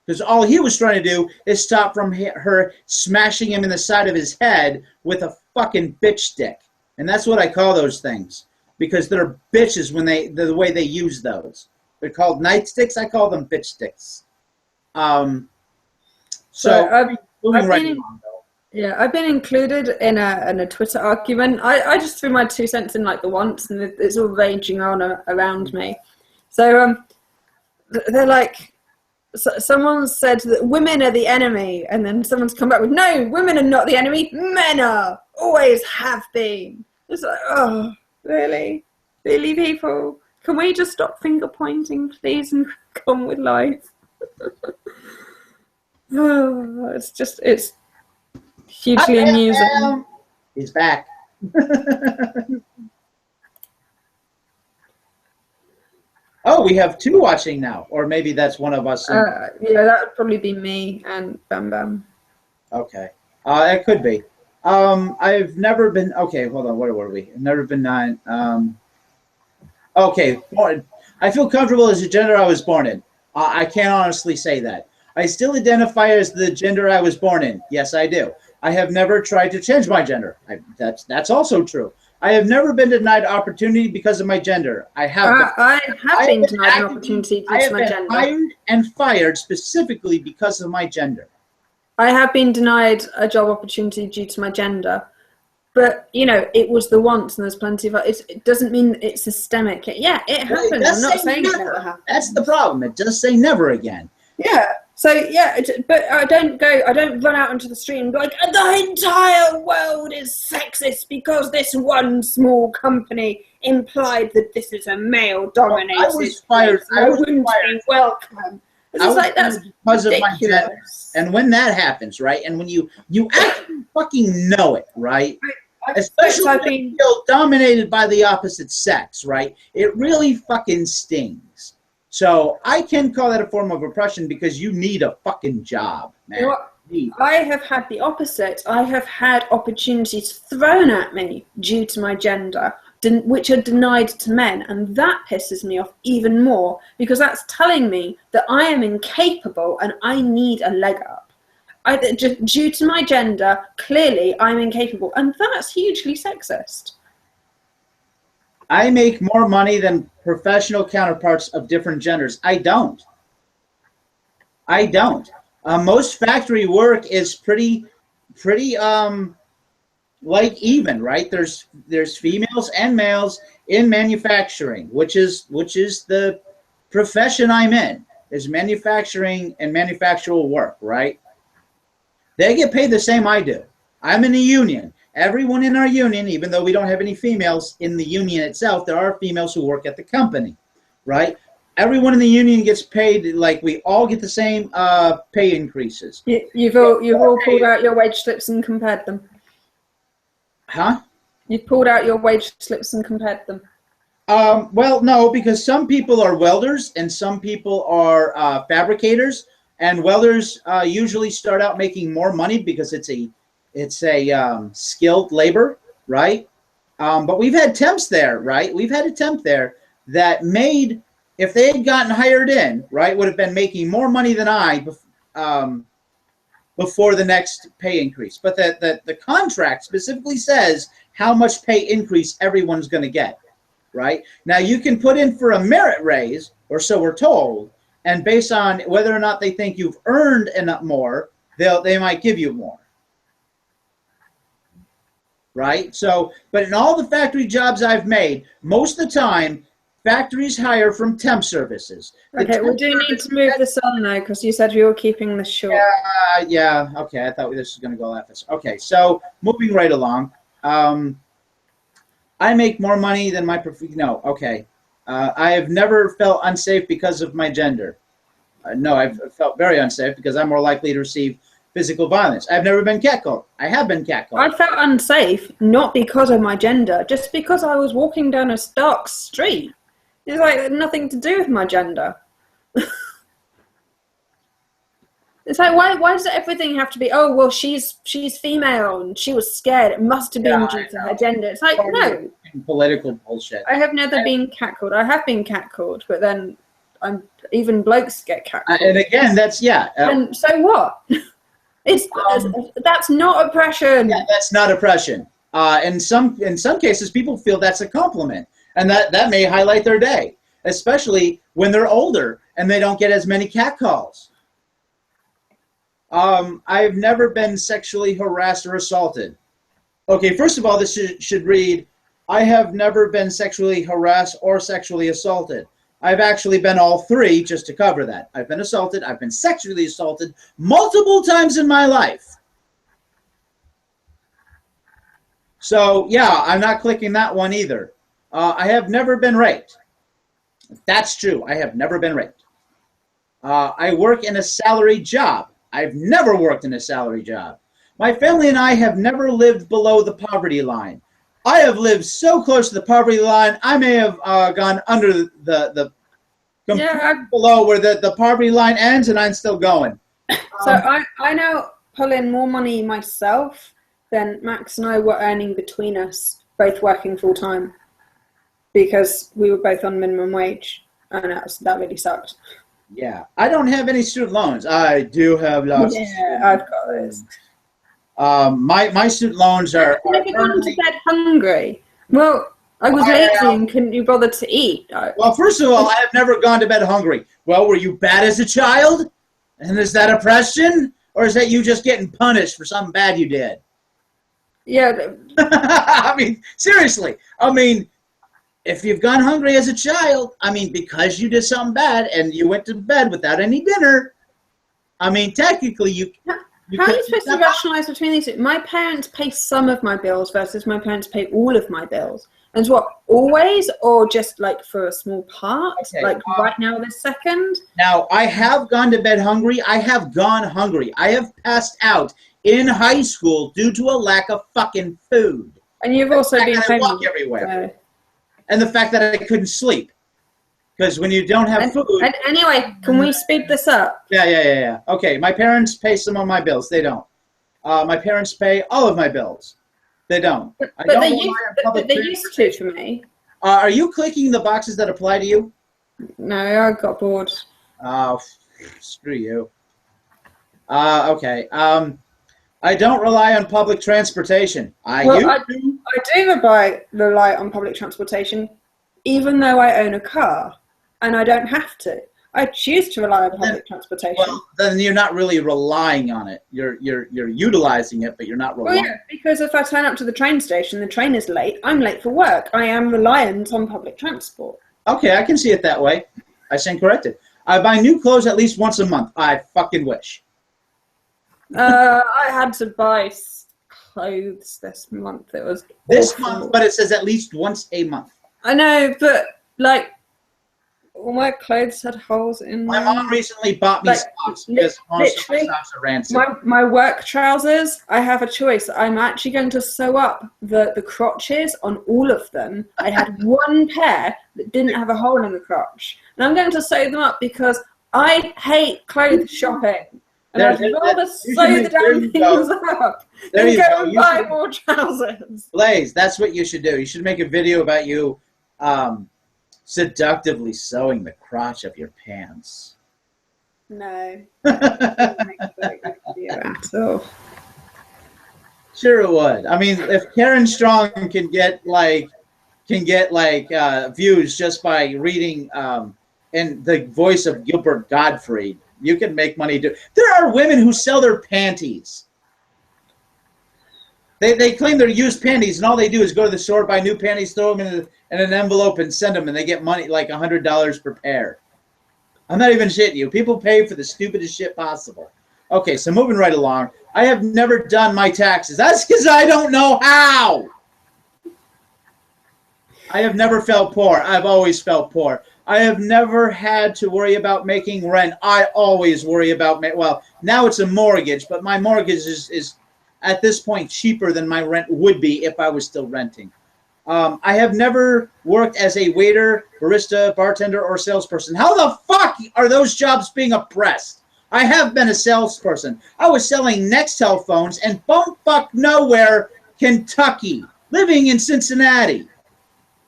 Because all he was trying to do is stop from her smashing him in the side of his head with a fucking bitch stick. And that's what I call those things. Because they're bitches when the way they use those. They're called nightsticks. I call them bitch sticks. Moving right along, though. Yeah, I've been included in a Twitter argument. I just threw my 2 cents in like the once, and it's all raging on around me. So they're like, someone said that women are the enemy, and then someone's come back with, no, women are not the enemy, men are, always have been. It's like, oh, really? Really, people? Can we just stop finger pointing, please, and come with life? Oh, it's hugely amusing. He's back. Oh, we have 2 watching now, or maybe that's one of us. Yeah, that would probably be me and Bam Bam. Okay, it could be. I've never been. Okay, hold on. Where were we? I've never been 9. Okay, I feel comfortable as the gender I was born in. I can't honestly say that. I still identify as the gender I was born in. Yes, I do. I have never tried to change my gender. That's also true. I have never been denied opportunity because of my gender. I have been denied an opportunity due to my gender. I have been hired and fired specifically because of my gender. I have been denied a job opportunity due to my gender. But, you know, it was the once, and there's plenty of it doesn't mean it's systemic. Yeah, it happened. I'm not saying it never happened. That's the problem. It does say never again. Yeah. So, yeah, but I don't run out into the street and be like, the entire world is sexist because this one small company implied that this is a male-dominated I was fired. I wouldn't be welcome. It's like, that's because ridiculous. Of my gender. And when that happens, right, and when you actually fucking know it, right, especially when you feel dominated by the opposite sex, right, it really fucking stings. So I can call that a form of oppression because you need a fucking job, man. You know what? I have had the opposite. I have had opportunities thrown at me due to my gender, which are denied to men, and that pisses me off even more because that's telling me that I am incapable and I need a leg up. Just due to my gender, clearly I'm incapable, and that's hugely sexist. I make more money than professional counterparts of different genders. I don't. Most factory work is pretty like even, right? There's females and males in manufacturing, which is the profession I'm in, is manufacturing and manufactural work, right? They get paid the same I do. I'm in a union. Everyone in our union, even though we don't have any females in the union itself, there are females who work at the company, right? Everyone in the union gets paid, like we all get the same pay increases. You've all pulled out your wage slips and compared them. Huh? You've pulled out your wage slips and compared them. Well, no, because some people are welders and some people are fabricators, and welders usually start out making more money because it's a skilled labor, right? But we've had temps there, right? We've had a temp there that made, if they had gotten hired in, right, would have been making more money than I before the next pay increase. But the contract specifically says how much pay increase everyone's going to get, right? Now, you can put in for a merit raise, or so we're told, and based on whether or not they think you've earned enough more, they might give you more. Right? So, but in all the factory jobs I've made, most of the time, factories hire from temp services. Okay, we do need to move this on now because you said we were keeping this short. Yeah, okay. I thought this was going to go that fast. Okay, so moving right along. I make more money than my no, okay. I have never felt unsafe because of my gender. No, I've felt very unsafe because I'm more likely to receive physical violence. I've never been catcalled. I have been catcalled. I felt unsafe, not because of my gender, just because I was walking down a dark street. It's like nothing to do with my gender. It's like, why does everything have to be, oh, well, she's female and she was scared. It must have been due to her gender. It's like, no. Political bullshit. I have never been catcalled. I have been catcalled, but then even blokes get catcalled. And again, that's, and so what? That's not oppression. Yeah, that's not oppression. In some cases, people feel that's a compliment. And that may highlight their day, especially when they're older and they don't get as many catcalls. I've never been sexually harassed or assaulted. Okay, first of all, this should read, I have never been sexually harassed or sexually assaulted. I've actually been all three, just to cover that. I've been assaulted, I've been sexually assaulted multiple times in my life. So, yeah, I'm not clicking that one either. I have never been raped. That's true, I have never been raped. I work in a salaried job. I've never worked in a salary job. My family and I have never lived below the poverty line. I have lived so close to the poverty line, I may have gone under the below where the poverty line ends, and I'm still going. So I now pull in more money myself than Max and I were earning between us, both working full time, because we were both on minimum wage, and that really sucked. Yeah, I don't have any student loans. I do have lots. Yeah, I've got those. My student loans are. Have you gone to bed hungry? Well, I was lazy and couldn't be bothered to eat. Well, first of all, I have never gone to bed hungry. Well, were you bad as a child? And is that oppression? Or is that you just getting punished for something bad you did? Yeah. I mean, seriously. I mean, if you've gone hungry as a child, I mean, because you did something bad and you went to bed without any dinner, I mean, technically you How are you supposed to rationalize between these two? My parents pay some of my bills versus my parents pay all of my bills. And what, always, or just like for a small part? Okay, like right now, this second? Now, I have gone to bed hungry. I have gone hungry. I have passed out in high school due to a lack of fucking food. And you've also been home everywhere. So. And the fact that I couldn't sleep. Because when you don't have food... And anyway, can we speed this up? Yeah. Okay, my parents pay some of my bills. They don't. My parents pay all of my bills. They don't. But they used to for me. Are you clicking the boxes that apply to you? No, I got bored. Oh, screw you. Okay. I don't rely on public transportation. I do rely on public transportation, even though I own a car, and I don't have to. I choose to rely on public transportation. Well, then you're not really relying on it. You're utilizing it, but you're not relying. Well, yeah, because if I turn up to the train station, the train is late, I'm late for work. I am reliant on public transport. Okay, I can see it that way. I stand corrected. I buy new clothes at least once a month. I fucking wish. I had to buy clothes this month. It was this awful. month, but it says at least once a month. I know, but like all my clothes had holes in them. My mom recently bought me socks because my socks are rancid. My work trousers, I have a choice. I'm actually going to sew up the crotches on all of them. I had one pair that didn't have a hole in the crotch. And I'm going to sew them up because I hate clothes shopping. And I'd rather sew the damn things up than go and buy more trousers. Blaise, that's what you should do. You should make a video about you seductively sewing the crotch of your pants. No. At all. Sure it would. I mean, if Karen Strong can get views just by reading in the voice of Gilbert Gottfried, you can make money too. There are women who sell their panties. They claim they're used panties, and all they do is go to the store, buy new panties, throw them in an envelope, and send them, and they get money like $100 per pair. I'm not even shitting you. People pay for the stupidest shit possible. Okay, so moving right along. I have never done my taxes. That's because I don't know how. I have never felt poor. I've always felt poor. I have never had to worry about making rent. I always worry about, well, now it's a mortgage, but my mortgage is at this point cheaper than my rent would be if I was still renting. I have never worked as a waiter, barista, bartender, or salesperson. How the fuck are those jobs being oppressed? I have been a salesperson. I was selling Nextel phones in bumfuck nowhere, Kentucky, living in Cincinnati.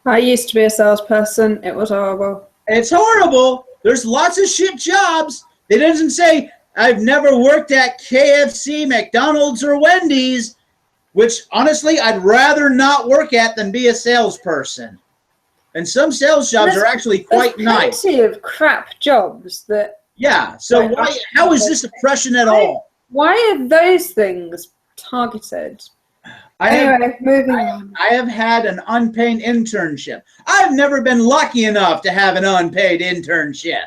I used to be a salesperson. It was horrible. It's horrible. There's lots of shit jobs. It doesn't say I've never worked at KFC, McDonald's, or Wendy's, which honestly I'd rather not work at than be a salesperson. And some sales jobs are actually quite nice. There's plenty of crap jobs that... Yeah, so how is this oppression at all? Why are those things targeted? Moving on. I have had an unpaid internship. I've never been lucky enough to have an unpaid internship.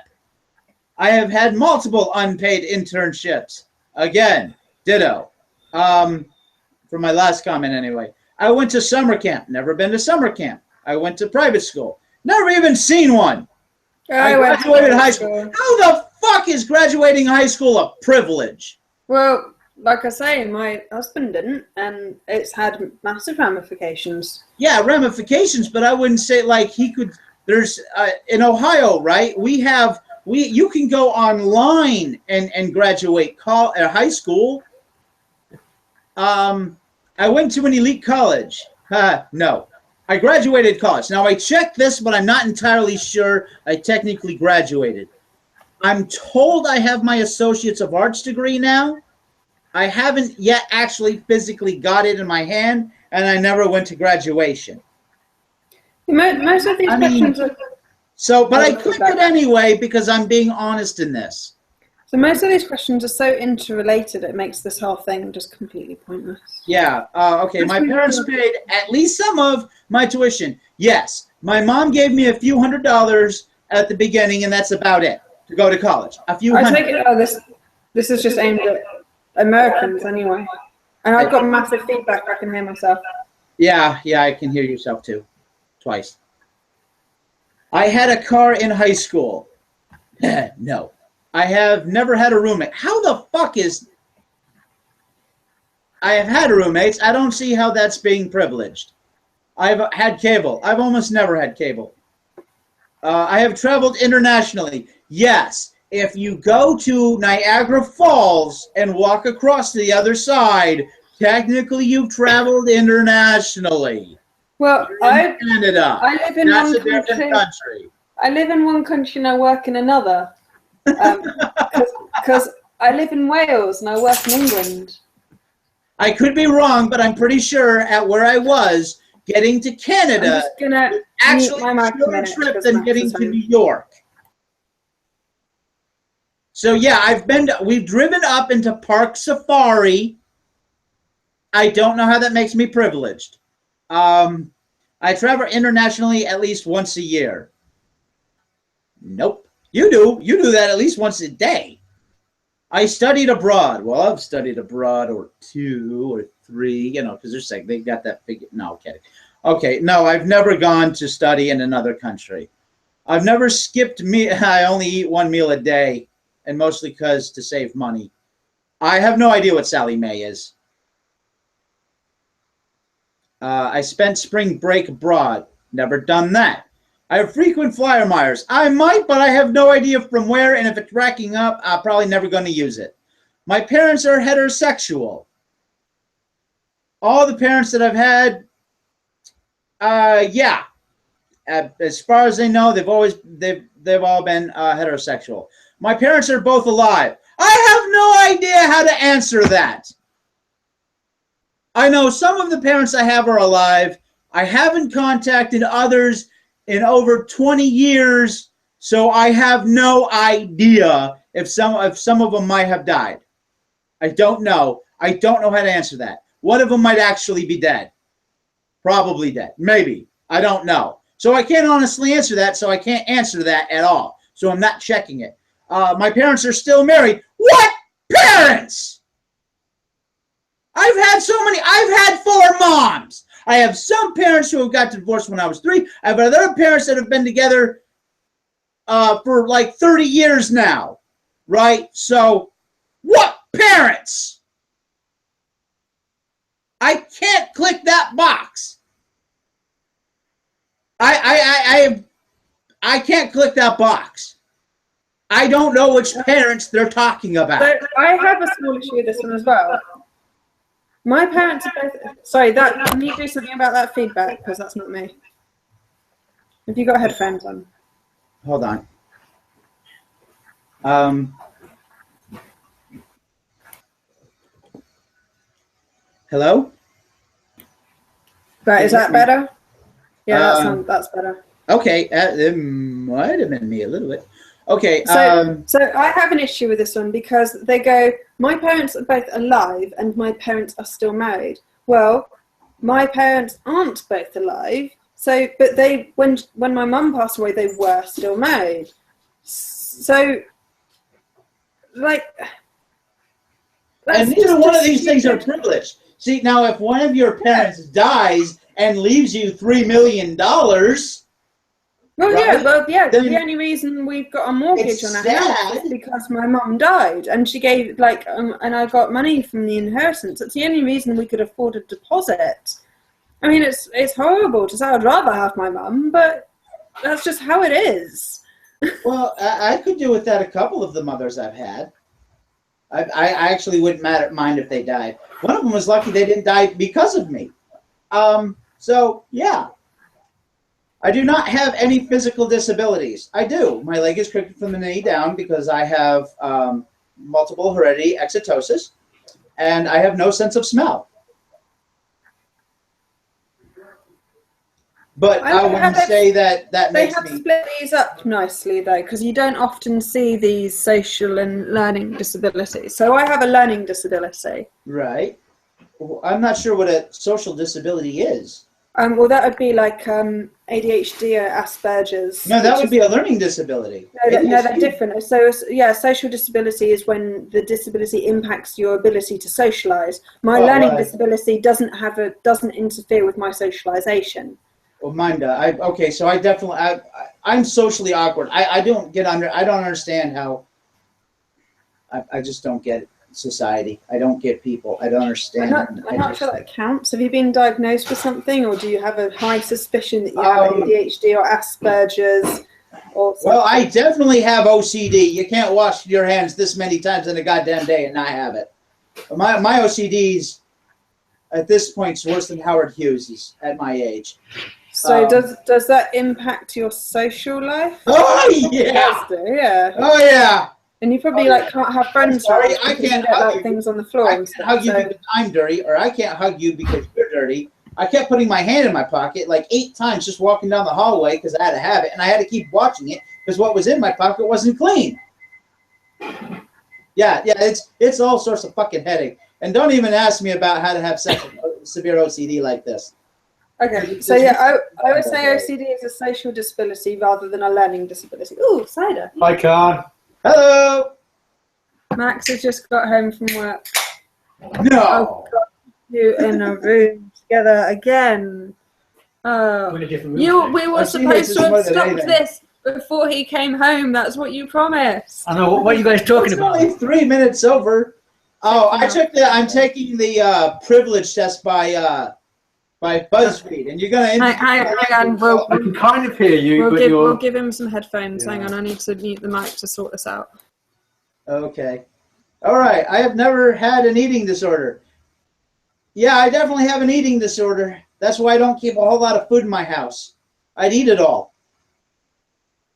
I have had multiple unpaid internships. Again, ditto. For my last comment anyway. I went to summer camp. Never been to summer camp. I went to private school. Never even seen one. I graduated high school. How the fuck is graduating high school a privilege? Well, like I say, my husband didn't, and it's had massive ramifications. Yeah, ramifications, but I wouldn't say like he could. There's in Ohio, right? You can go online and graduate high school. I went to an elite college. No, I graduated college. Now I checked this, but I'm not entirely sure I technically graduated. I'm told I have my Associates of Arts degree now. I haven't yet actually physically got it in my hand, and I never went to graduation. Most of these questions are... But I clicked it anyway because I'm being honest in this. So most of these questions are so interrelated, it makes this whole thing just completely pointless. Yeah, okay. My parents paid at least some of my tuition. Yes, my mom gave me a few $100s at the beginning, and that's about it to go to college. A few hundred. I take it, this is just aimed at Americans anyway. And I've got massive feedback. I can hear myself. Yeah, I can hear yourself too. Twice. I had a car in high school. No. I have never had a roommate. How the fuck is... I have had roommates. I don't see how that's being privileged. I've had cable. I've almost never had cable. I have traveled internationally. Yes. If you go to Niagara Falls and walk across to the other side, technically you've traveled internationally. Well, Canada. I live in That's one a different country. I live in one country and I work in another. Because I live in Wales and I work in England. I could be wrong, but I'm pretty sure at where I was, getting to Canada was actually a shorter trip than getting to New York. So yeah, we've driven up into Park Safari. I don't know how that makes me privileged. I travel internationally at least once a year. Nope. You do. You do that at least once a day. I studied abroad. Well, I've studied abroad or 2 or 3, because they're saying they've got that figure. No, kidding. Okay, no, I've never gone to study in another country. I've never skipped meal. I only eat 1 meal a day, and mostly because to save money. I have no idea what Sally Mae is. I spent spring break abroad. Never done that. I have frequent flyer miles. I might, but I have no idea from where, and if it's racking up, I'm probably never going to use it. My parents are heterosexual. All the parents that I've had, yeah. As far as they know, they've all been heterosexual. My parents are both alive. I have no idea how to answer that. I know some of the parents I have are alive. I haven't contacted others in over 20 years, so I have no idea if some of them might have died. I don't know. I don't know how to answer that. One of them might actually be dead. Probably dead. Maybe. I don't know. So I can't honestly answer that, so I can't answer that at all. So I'm not checking it. My parents are still married. What parents? I've had 4 moms. I have some parents who have got divorced when I was 3. I have other parents that have been together for like 30 years now, right? So, what parents? I can't click that box. I can't click that box. I don't know which parents they're talking about. So I have a small issue with this one as well. My parents are both... Sorry, can you do something about that feedback? Because that's not me. Have you got headphones on? Hold on. Hello? Right, is that better? Yeah, that's better. Okay, it might have been me a little bit. Okay. So I have an issue with this one because they go, my parents are both alive and my parents are still married. Well, my parents aren't both alive. So, but when my mum passed away, they were still married. So, like, and neither one of these things are privileged. See, now if one of your parents dies and leaves you $3 million. Well, right? The only reason we've got a mortgage on our house is because my mum died, and she gave and I got money from the inheritance. It's the only reason we could afford a deposit. I mean, it's horrible to say I'd rather have my mum, but that's just how it is. Well, I could do with that a couple of the mothers I've had. I actually wouldn't mind if they died. One of them was lucky they didn't die because of me. So, yeah. I do not have any physical disabilities. I do. My leg is crooked from the knee down because I have multiple heredity exotosis, and I have no sense of smell. But I wouldn't say that makes me... They have split these up nicely, though, because you don't often see these social and learning disabilities. So I have a learning disability. Right. Well, I'm not sure what a social disability is. Well, that would be like ADHD or Asperger's. No, that would be a learning disability. No, they're different. So, yeah, social disability is when the disability impacts your ability to socialise. My learning disability doesn't interfere with my socialisation. Well, mine does. Okay, so I'm socially awkward. I don't understand how. I just don't get society. I don't get people. I don't understand. I'm not sure that counts. Have you been diagnosed with something, or do you have a high suspicion that you have ADHD or Asperger's? Or something? Well, I definitely have OCD. You can't wash your hands this many times in a goddamn day and not have it. My OCD's at this point is worse than Howard Hughes's at my age. So does that impact your social life? Oh yeah. Yeah. Oh yeah. And you probably can't have friends. Sorry, I can't hug you. Things on the floor. I can't hug you because I'm dirty, or I can't hug you because you're dirty. I kept putting my hand in my pocket like 8 times just walking down the hallway because I had to have it, and I had to keep watching it because what was in my pocket wasn't clean. Yeah, it's all sorts of fucking headache. And don't even ask me about how to have sex with severe OCD like this. Okay, so yeah, I would say OCD is a social disability rather than a learning disability. Ooh, cider. Hi, Khan. Hello. Max has just got home from work. No. Oh, God, you in a room together again. Oh, we were supposed to have stopped this before he came home. That's what you promised. I know. What are you guys talking about? It's only 3 minutes over. Oh, I'm taking the privilege test by BuzzFeed, and you're gonna. Hang on, I can kind of hear you, we'll give him some headphones. Yeah. Hang on, I need to mute the mic to sort this out. Okay. All right. I have never had an eating disorder. Yeah, I definitely have an eating disorder. That's why I don't keep a whole lot of food in my house. I'd eat it all.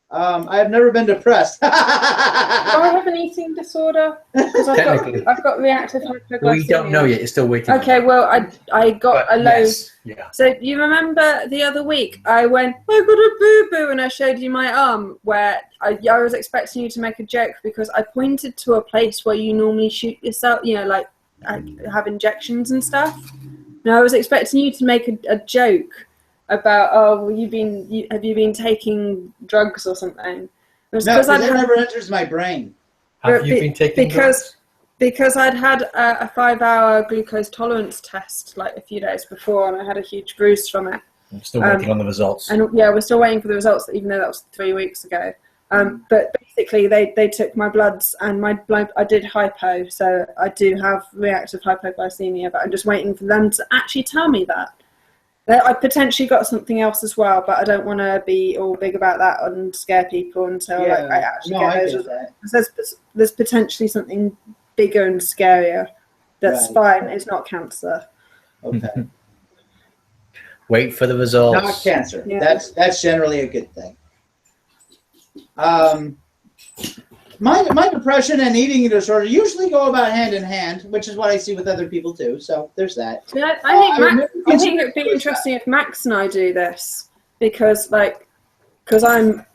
I have never been depressed. Do I have an eating disorder? Because I've got reactive hypoglycemia. We don't know yet. It's still waiting. Okay, well, I got a low. Yes. Yeah. So you remember the other week I went, I got a boo-boo, and I showed you my arm where I was expecting you to make a joke because I pointed to a place where you normally shoot yourself, like have injections and stuff. And I was expecting you to make a joke about, have you been taking drugs or something? No, because that never enters my brain. Have you been taking drugs? Because I'd had a 5-hour glucose tolerance test like a few days before, and I had a huge bruise from it. I'm still waiting on the results. And yeah, we're still waiting for the results, even though that was 3 weeks ago. But basically, they took my bloods, and my blood, I did hypo, so I do have reactive hypoglycemia. But I'm just waiting for them to actually tell me that. I potentially got something else as well, but I don't want to be all big about that and scare people until I actually get those results. There's potentially something bigger and scarier. That's fine. It's not cancer. Okay. Wait for the results. Not cancer. Yeah. That's generally a good thing. My depression and eating disorder usually go about hand in hand, which is what I see with other people too. So there's that. Yeah, I think it'd be interesting if Max and I do this because I'm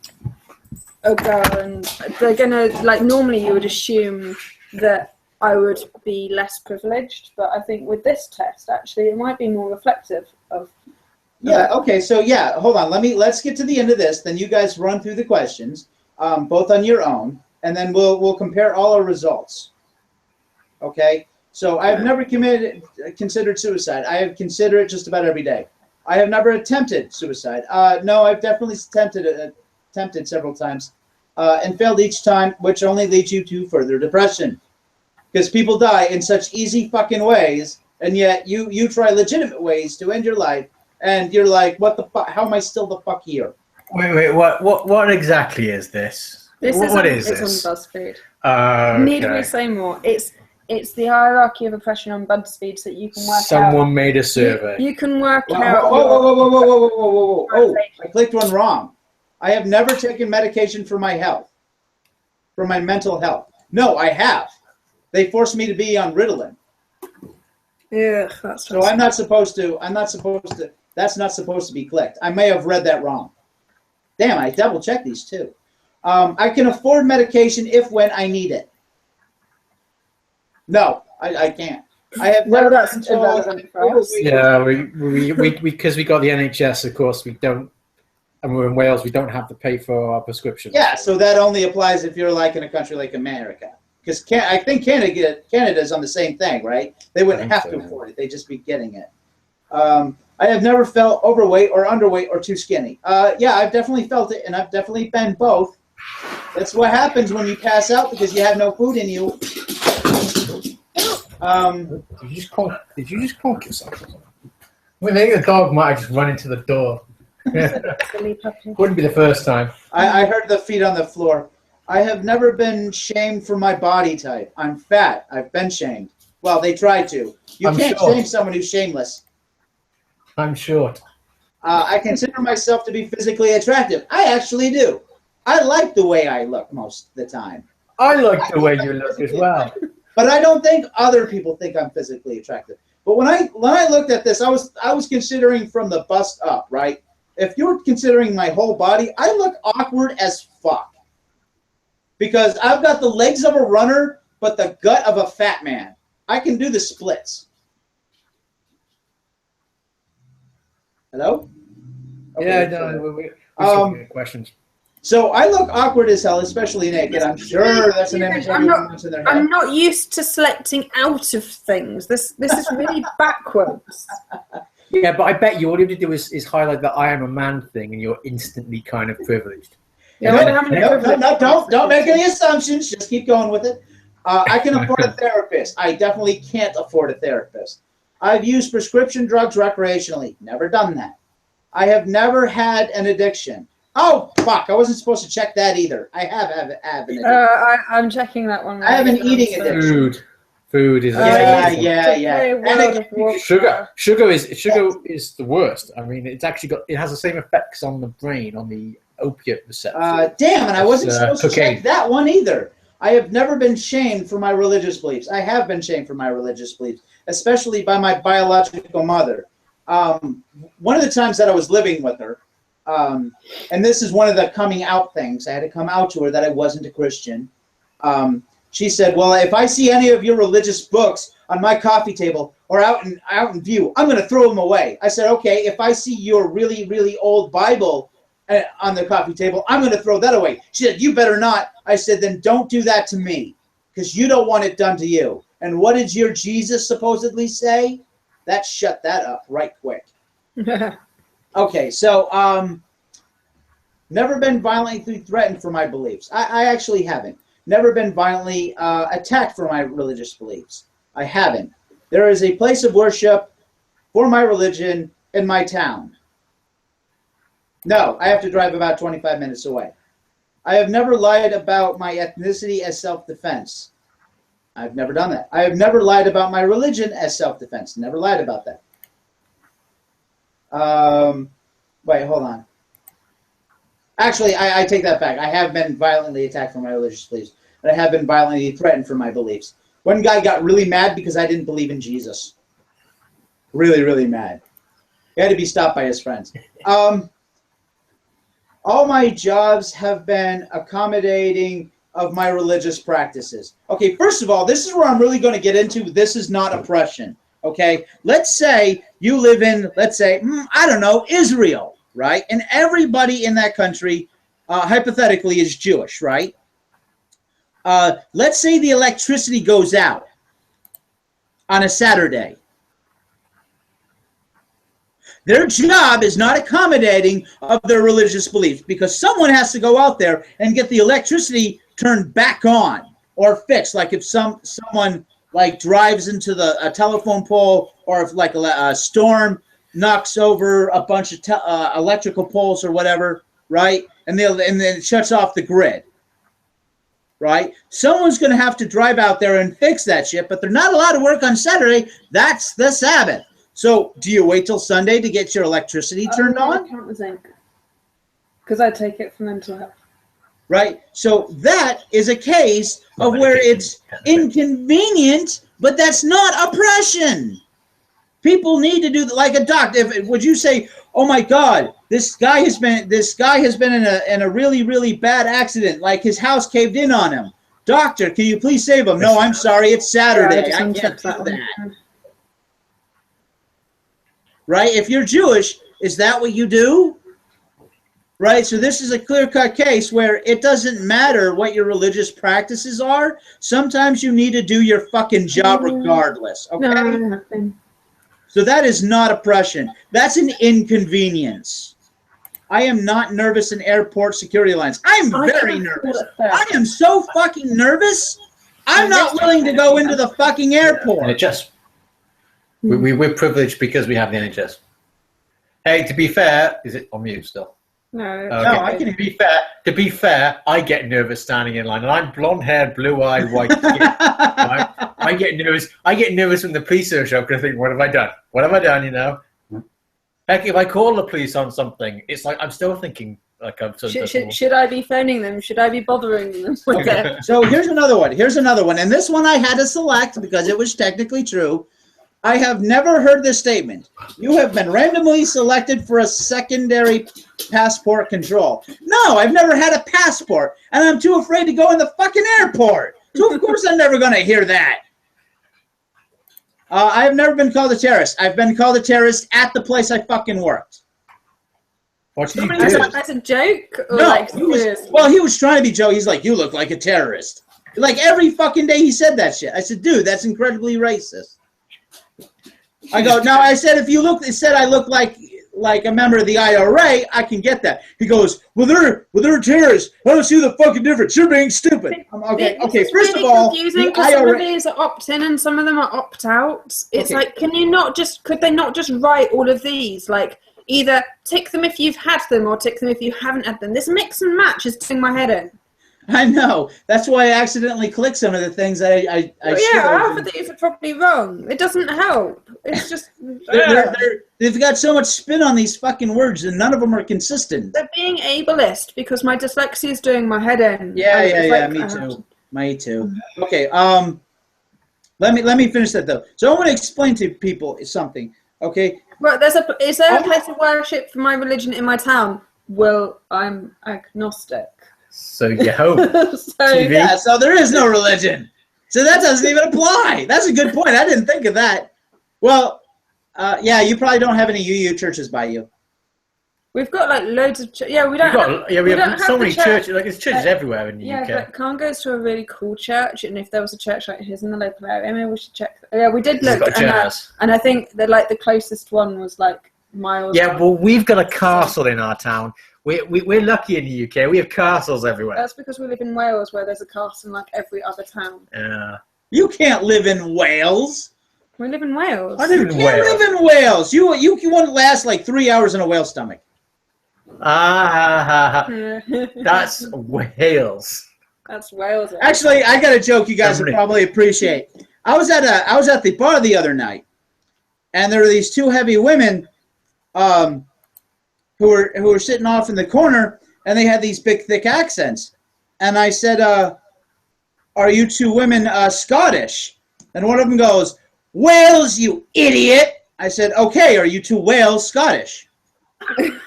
a girl, and they're gonna normally you would assume that I would be less privileged, but I think with this test actually it might be more reflective of. Yeah. Okay. So hold on. Let's get to the end of this. Then you guys run through the questions, both on your own, and then we'll compare all our results. Okay. So I've never considered suicide. I have considered it just about every day. I have never attempted suicide. No, I've definitely attempted several times, and failed each time, which only leads you to further depression, because people die in such easy fucking ways, and yet you try legitimate ways to end your life. And you're like, what the fuck? How am I still the fuck here? Wait, what exactly is this? It's on BuzzFeed. Okay. Need we say more? It's the hierarchy of oppression on BuzzFeed, so that you can work out. Someone made a survey. You can work out. Whoa! Oh, I clicked one wrong. I have never taken medication for my health, for my mental health. No, I have. They forced me to be on Ritalin. Yeah, that's so I'm not supposed to. That's not supposed to be clicked. I may have read that wrong. Damn, I double-checked these too. I can afford medication when I need it. No, I can't. I have never. That's irrelevant for us. Yeah, we because we got the NHS, of course, we don't, and we're in Wales, we don't have to pay for our prescriptions. Yeah, so that only applies if you're in a country like America. Because I think Canada's on the same thing, right? They wouldn't have to afford it; they'd just be getting it. I have never felt overweight or underweight or too skinny. Yeah, I've definitely felt it, and I've definitely been both. That's what happens when you pass out because you have no food in you. Did you just conk yourself? I think the dog might have just run into the door. Wouldn't be the first time. I heard the feet on the floor. I have never been shamed for my body type. I'm fat. I've been shamed. Well, they try to. You can't shame someone who's shameless. I'm short. I consider myself to be physically attractive. I actually do. I like the way I look most of the time. I like the way you look as well. But I don't think other people think I'm physically attractive. But when I looked at this, I was considering from the bust up, right? If you're considering my whole body, I look awkward as fuck. Because I've got the legs of a runner, but the gut of a fat man. I can do the splits. Hello? Okay, Yeah, no, we're questions. So I look awkward as hell, especially naked. I'm sure that's an image everyone wants in their head. I'm not used to selecting out of things. This is really backwards. Yeah, but I bet you all you have to do is highlight that I am a man thing, and you're instantly kind of privileged. Yeah, no, don't make any assumptions. Just keep going with it. I can afford a therapist. I definitely can't afford a therapist. I've used prescription drugs recreationally. Never done that. I have never had an addiction. Oh, fuck. I wasn't supposed to check that either. I have an addiction. I'm checking that one. I have an eating addiction. Food is Sugar is the worst. I mean, it's actually it has the same effects on the brain, on the opiate receptor. Damn, and I wasn't supposed to check that one either. I have never been shamed for my religious beliefs. I have been shamed for my religious beliefs, especially by my biological mother. One of the times that I was living with her, and this is one of the coming out things, I had to come out to her that I wasn't a Christian. She said, well, if I see any of your religious books on my coffee table or out in view, I'm going to throw them away. I said, okay, if I see your really, really old Bible on the coffee table, I'm going to throw that away. She said, you better not. I said, then don't do that to me. because you don't want it done to you. And what did your Jesus supposedly say? That shut that up right quick. Okay, so never been violently threatened for my beliefs. I actually haven't. Never been violently attacked for my religious beliefs. I haven't. There is a place of worship for my religion in my town. No, I have to drive about 25 minutes away. I have never lied about my ethnicity as self-defense. I've never done that. I have never lied about my religion as self-defense. Never lied about that. Wait, hold on. Actually, I take that back. I have been violently attacked for my religious beliefs, and I have been violently threatened for my beliefs. One guy got really mad because I didn't believe in Jesus. Really, really mad. He had to be stopped by his friends. All my jobs have been accommodating of my religious practices. Okay, first of all, this is where I'm really going to get into. This is not oppression. Okay, let's say you live in, let's say, I don't know, Israel, right? And everybody in that country, hypothetically, is Jewish, right? Let's say the electricity goes out on a Saturday. Their job is not accommodating of their religious beliefs because someone has to go out there and get the electricity turned back on or fixed. Like if someone like drives into a telephone pole, or if like a storm knocks over a bunch of electrical poles or whatever, right? And then it shuts off the grid, right? Someone's going to have to drive out there and fix that shit, but they're not allowed to work on Saturday. That's the Sabbath. So, do you wait till Sunday to get your electricity turned on? I count the zinc because I take it for mental health. Right? So, that is a case of where it's inconvenient, but that's not oppression. People need to do like a doctor. Would you say, "Oh my God, this guy has been in a really, really bad accident, like his house caved in on him. Doctor, can you please save him?" No, I'm sorry, it's Saturday. Yeah, I can't do that. Right? If you're Jewish, is that what you do? Right? So this is a clear-cut case where it doesn't matter what your religious practices are. Sometimes you need to do your fucking job regardless. Okay? No, so that is not oppression. That's an inconvenience. I am not nervous in airport security lines. I'm very nervous. I am so fucking nervous. I'm not willing to go into the fucking airport. NHS. We're privileged because we have the NHS. Hey, to be fair, is it on mute still? No. Okay. No, I can. To be fair, I get nervous standing in line, and I'm blonde-haired, blue-eyed, white skin. Right? I get nervous. I get nervous when the police are show because I think, "What have I done? What have I done?" You know. Heck, if I call the police on something, it's like I'm still thinking like I'm. Should I be phoning them? Should I be bothering them? Okay. So here's another one. And this one I had to select because it was technically true. I have never heard this statement. You have been randomly selected for a secondary passport control. No, I've never had a passport, and I'm too afraid to go in the fucking airport. So of course I'm never going to hear that. I have never been called a terrorist. I've been called a terrorist at the place I fucking worked. What did you do? That's a joke? Or No, like, he was trying to be Joe. He's like, "You look like a terrorist." Like every fucking day he said that shit. I said, "Dude, that's incredibly racist." I go, "No," I said, "It said I look like a member of the IRA, I can get that." He goes, "Well, they're terrorists. I don't see the fucking difference. You're being stupid." Okay. First of all, confusing because some of these are opt-in and some of them are opt-out. It's like, could they not just write all of these? Like, either tick them if you've had them or tick them if you haven't had them. This mix and match is doing my head in. I know. That's why I accidentally clicked some of the things I half of these are probably wrong. It doesn't help. It's just... they've got so much spin on these fucking words, and none of them are consistent. They're being ableist because my dyslexia is doing my head in. Yeah, me too. Me too. Okay, let me finish that, though. So I want to explain to people something, okay? Well, is there a place of worship for my religion in my town? Well, I'm agnostic. So you hope. So there is no religion. So that doesn't even apply. That's a good point. I didn't think of that. Well, you probably don't have any UU churches by you. We've got like loads of we don't. We have so many church. churches. Like there's churches everywhere in the UK. Yeah, but Khan goes to a really cool church, and if there was a church like his in the local area, maybe we should check. Yeah, we did look, and I think that like the closest one was like miles. Yeah, well, we've got a castle in our town. We're lucky in the UK. We have castles everywhere. That's because we live in Wales, where there's a castle in like every other town. Yeah. You can't live in Wales. We live in Wales. I live in Wales. Live in Wales. You won't last like 3 hours in a whale stomach. That's Wales. That's Wales. Actually, I got a joke you guys would probably appreciate. I was at the bar the other night, and there were these two heavy women, who were sitting off in the corner, and they had these big thick accents. And I said, "Are you two women Scottish?" And one of them goes, "Wales, you idiot!" I said, "Okay, are you two Wales Scottish?"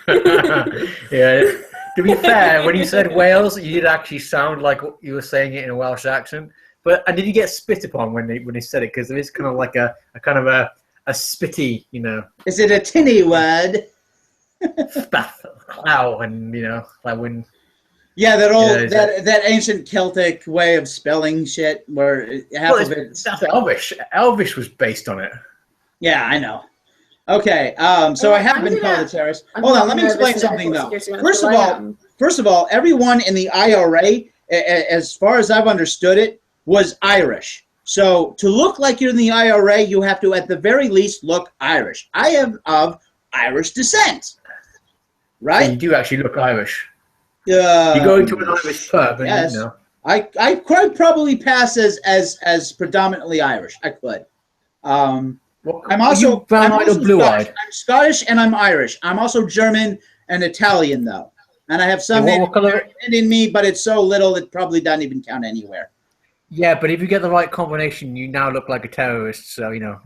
Yeah. To be fair, when you said Wales, you did actually sound like you were saying it in a Welsh accent. And did you get spit upon when they said it? Because there is kind of like a kind of a spitty, you know. Is it a tinny word? Wow, and you know, like when. Yeah, that ancient Celtic way of spelling shit, where half of it. That's Elvish. Elvish was based on it. Yeah, I know. Okay, so I have been called a terrorist. Hold on, let me explain something though. First of all, everyone in the IRA, as far as I've understood it, was Irish. So to look like you're in the IRA, you have to at the very least look Irish. I am of Irish descent, right? So you do actually look Irish. You go into an Irish pub, and yes. you know. I could probably pass as predominantly Irish. I could. I'm also brown-eyed or blue-eyed? I'm Scottish and I'm Irish. I'm also German and Italian though, and I have some in me, but it's so little it probably doesn't even count anywhere. Yeah, but if you get the right combination, you now look like a terrorist. So you know.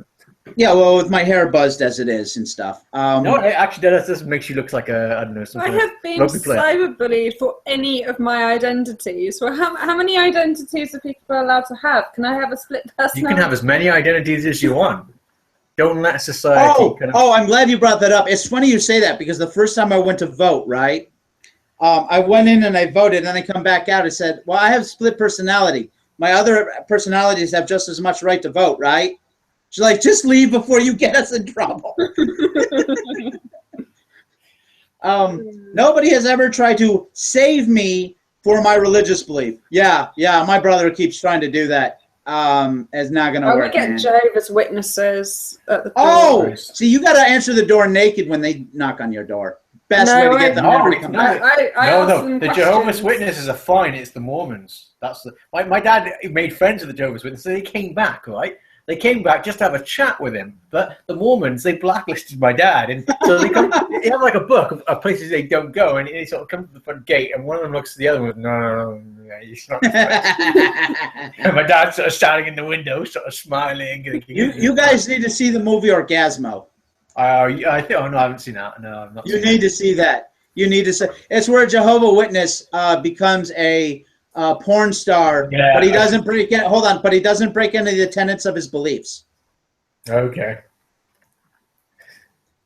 Yeah, well, with my hair buzzed as it is and stuff. No, it actually does makes you look like I don't know. I have been cyberbullied for any of my identities. Well, how many identities are people allowed to have? Can I have a split personality? You can have as many identities as you want. Don't let society. I'm glad you brought that up. It's funny you say that because the first time I went to vote, right? I went in and I voted, and then I come back out and said, "Well, I have split personality. My other personalities have just as much right to vote, right?" She's like, "Just leave before you get us in trouble." Nobody has ever tried to save me for my religious belief. Yeah, my brother keeps trying to do that. It's not going to work. We get Jehovah's Witnesses at the door. See, you got to answer the door naked when they knock on your door. Best way to get them to come back. No. The Jehovah's Witnesses are fine. It's the Mormons. That's my dad made friends with the Jehovah's Witnesses. So they came back, right? They came back just to have a chat with him. But the Mormons, they blacklisted my dad. And so they have like a book of places they don't go. And they sort of come to the front gate. And one of them looks at the other one and goes, no, it's not. And my dad's sort of standing in the window, sort of smiling. You guys need to see the movie Orgasmo. I haven't seen that. No, I'm not. You need to see that. You need to see. It's where a Jehovah's Witness becomes a porn star, but he doesn't break in. Hold on, but he doesn't break any of the tenets of his beliefs. Okay.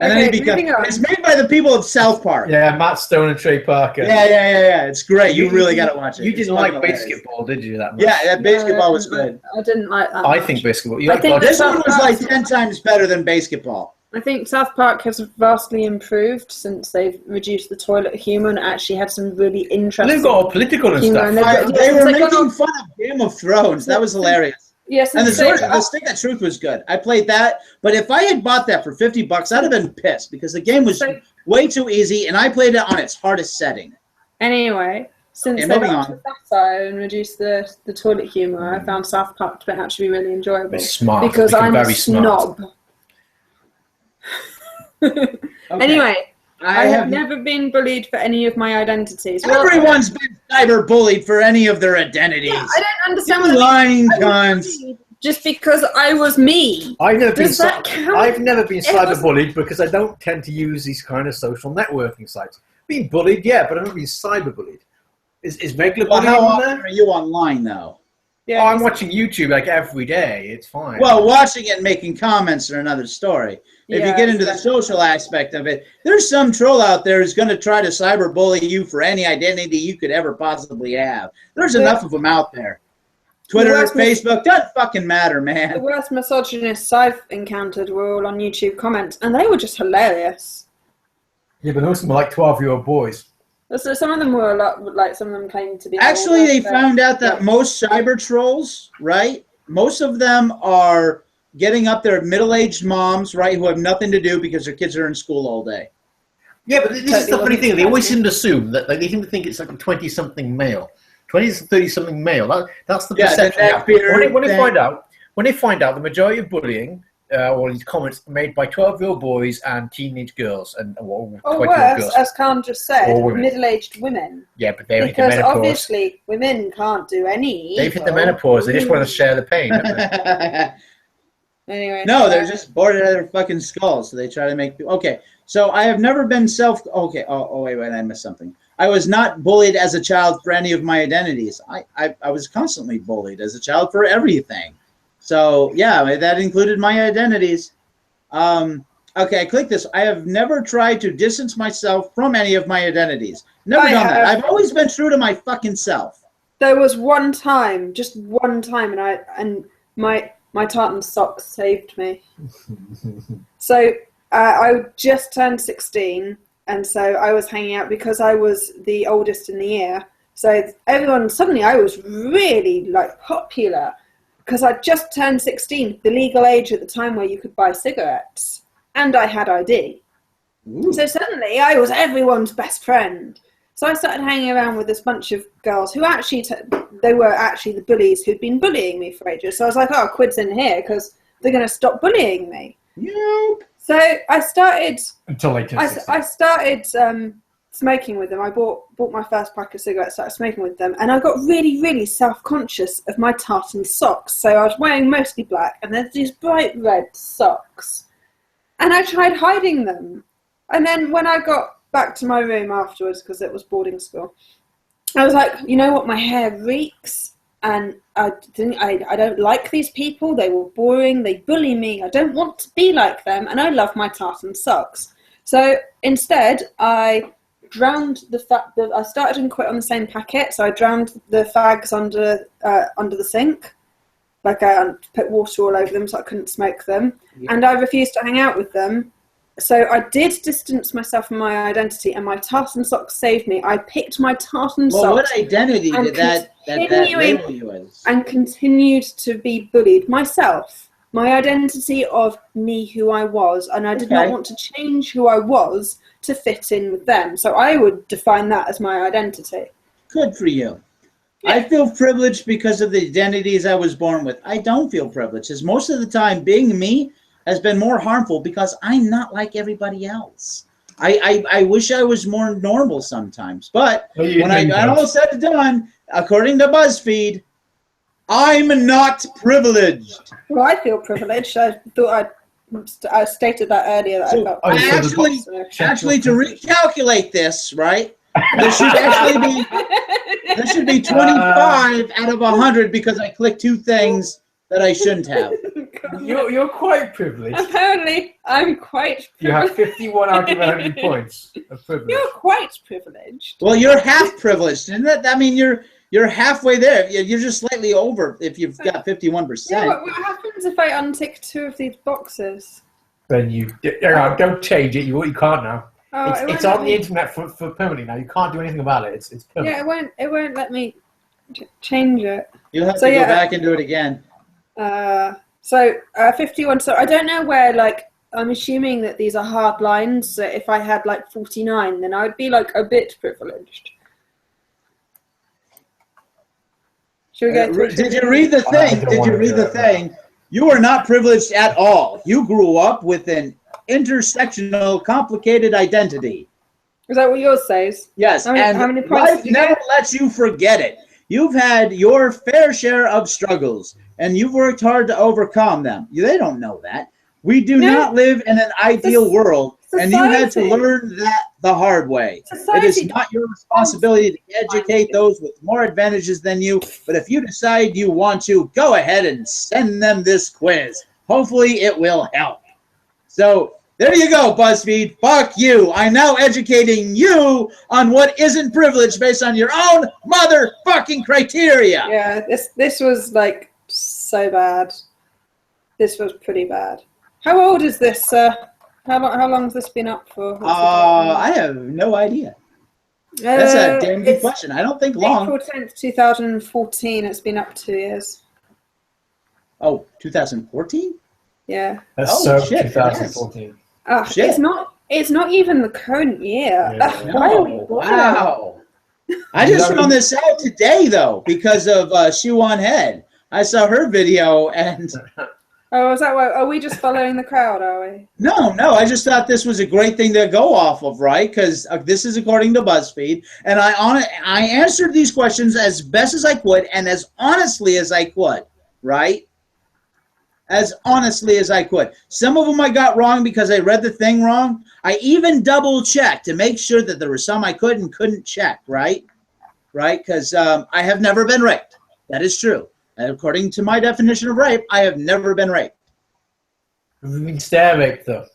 And then he becomes. It's made by the people of South Park. Yeah, Matt Stone and Trey Parker. Yeah. It's great. You really got to watch it. You didn't like basketball, did you? That much? Yeah, that basketball was good. I didn't like that. I think basketball. This one was like 10 times better than basketball. I think South Park has vastly improved since they've reduced the toilet humour and actually had some really interesting. They've got political and stuff. They were making fun of Game of Thrones. That was hilarious. Yes, and the Stick of Truth was good. I played that, but if I had bought that for $50, I'd have been pissed because the game was way too easy, and I played it on its hardest setting. Anyway, since they've upped the satire and reduced the toilet humour, I found South Park to actually be really enjoyable. It's smart. Because I'm a snob. Okay. Anyway, I have never been bullied for any of my identities. Everyone's been cyber bullied for any of their identities. Yeah, I don't understand. You lying cunts. Just because I was me. I've never been cyber bullied because I don't tend to use these kind of social networking sites. Being bullied, yeah, but I've not been cyber bullied. Is regular bullying how on often there? are you online though? Yeah, Oh, I'm watching YouTube like every day. It's fine. Well, watching it and making comments are another story. If you Yeah, get into the social aspect of it, there's some troll out there who's going to try to cyberbully you for any identity you could ever possibly have. There's enough of them out there. Twitter, Facebook, doesn't fucking matter, The man. worst misogynists I've encountered were all on YouTube comments, and they were just hilarious. Yeah, but most of them are like 12-year-old boys. So some of them were a lot, like some of them claimed to be. Actually, older, they but- found out that most cyber trolls, right? Most of them are getting up there middle-aged moms, right, who have nothing to do because their kids are in school all day. Yeah, but this is the funny thing. They always seem to assume that they seem to think it's like a 20-something male, 20 to 30-something male. That's the perception. When they find out the majority of bullying or these comments are made by 12-year-old boys and teenage girls and or worse, as Khan just said, middle-aged women. Yeah, but they've hit the because menopause. Obviously women can't do any. They've hit the menopause. They just want to share the pain. Anyway. No, they're just bored out of their fucking skulls, so they try to make. Okay, so I have never been Okay. Oh, wait, I missed something. I was not bullied as a child for any of my identities. I was constantly bullied as a child for everything. So yeah, that included my identities. Okay, I click this. I have never tried to distance myself from any of my identities. Never done that. I've always been true to my fucking self. There was one time, just one time, and my tartan socks saved me. So I just turned 16, and so I was hanging out because I was the oldest in the year. So suddenly I was really like popular because I just turned 16, the legal age at the time where you could buy cigarettes, and I had ID. Ooh. So suddenly I was everyone's best friend. So I started hanging around with this bunch of girls who actually, they were actually the bullies who'd been bullying me for ages. So I was like, oh, quid's in here because they're going to stop bullying me. Yep. So I started... Until they I started smoking with them. I bought my first pack of cigarettes, started smoking with them, and I got really, really self-conscious of my tartan socks. So I was wearing mostly black, and there's these bright red socks. And I tried hiding them. And then when I got back to my room afterwards, because it was boarding school, I was like, you know what, my hair reeks, and I don't like these people. They were boring. They bully me. I don't want to be like them, and I love my tartan socks. So instead, I drowned I started and quit on the same packet. So I drowned the fags under the sink, like I put water all over them so I couldn't smoke them, and I refused to hang out with them. So I did distance myself from my identity, and my tartan socks saved me. I picked my tartan socks. Well, what identity did that label you as? And continued to be bullied myself. My identity of me, who I was, and I did not want to change who I was to fit in with them. So I would define that as my identity. Good for you. Yeah. I feel privileged because of the identities I was born with. I don't feel privileged, because most of the time being me has been more harmful because I'm not like everybody else. I wish I was more normal sometimes. But when I got all said and done, according to BuzzFeed, I'm not privileged. Well, I feel privileged. I thought I stated that earlier. That so I felt actually, to recalculate this, right? There should be 25 out of 100 because I clicked two things that I shouldn't have. You're quite privileged. Apparently, I'm quite privileged. You have 51 out of 100 points of privilege. You're quite privileged. Well, you're half privileged, isn't it? I mean, you're halfway there. You're just slightly over if you've got 51%. Yeah, what happens if I untick two of these boxes? Then don't change it. You can't now. Oh, it's on the internet for permanently now. You can't do anything about it. It's permanent. Yeah, it won't let me change it. You'll have to go back and do it again. 51. So I don't know where, like, I'm assuming that these are hard lines. So if I had like 49, then I would be like a bit privileged. Should we go did you read the thing? Did you read the thing? You are not privileged at all. You grew up with an intersectional, complicated identity. Is that what yours says? Yes, how many points life never lets you forget it. You've had your fair share of struggles, and you've worked hard to overcome them. They don't know that. We do not live in an ideal world, and you had to Society. learn that the hard way. It Society is not your responsibility to educate those with more advantages than you, but if you decide you want to, go ahead and send them this quiz. Hopefully it will help. So there you go, BuzzFeed. Fuck you. I'm now educating you on what isn't privilege based on your own motherfucking criteria. Yeah, this was like so bad. This was pretty bad. How old is this, sir? How long has this been up for? I have no idea. That's a damn good question. I don't think long. April 10th, 2014. It's been up 2 years. Oh, 2014? Yeah. That's Oh, so shit, 2014. Oh, Shit. It's not even the current year. Yeah. Ugh, why are we Oh, bothering? wow. I just found this out today, though, because of Shoe on Head. I saw her video, and Oh, is that why? Are we just following the crowd, are we? no, I just thought this was a great thing to go off of, right? Because this is according to BuzzFeed, and I answered these questions as best as I could and as honestly as I could, right? As honestly as I could. Some of them I got wrong because I read the thing wrong. I even double-checked to make sure that there were some I could and couldn't check, right? Right? Because I have never been raped. That is true. And according to my definition of rape, I have never been raped. We've been stare raped, though.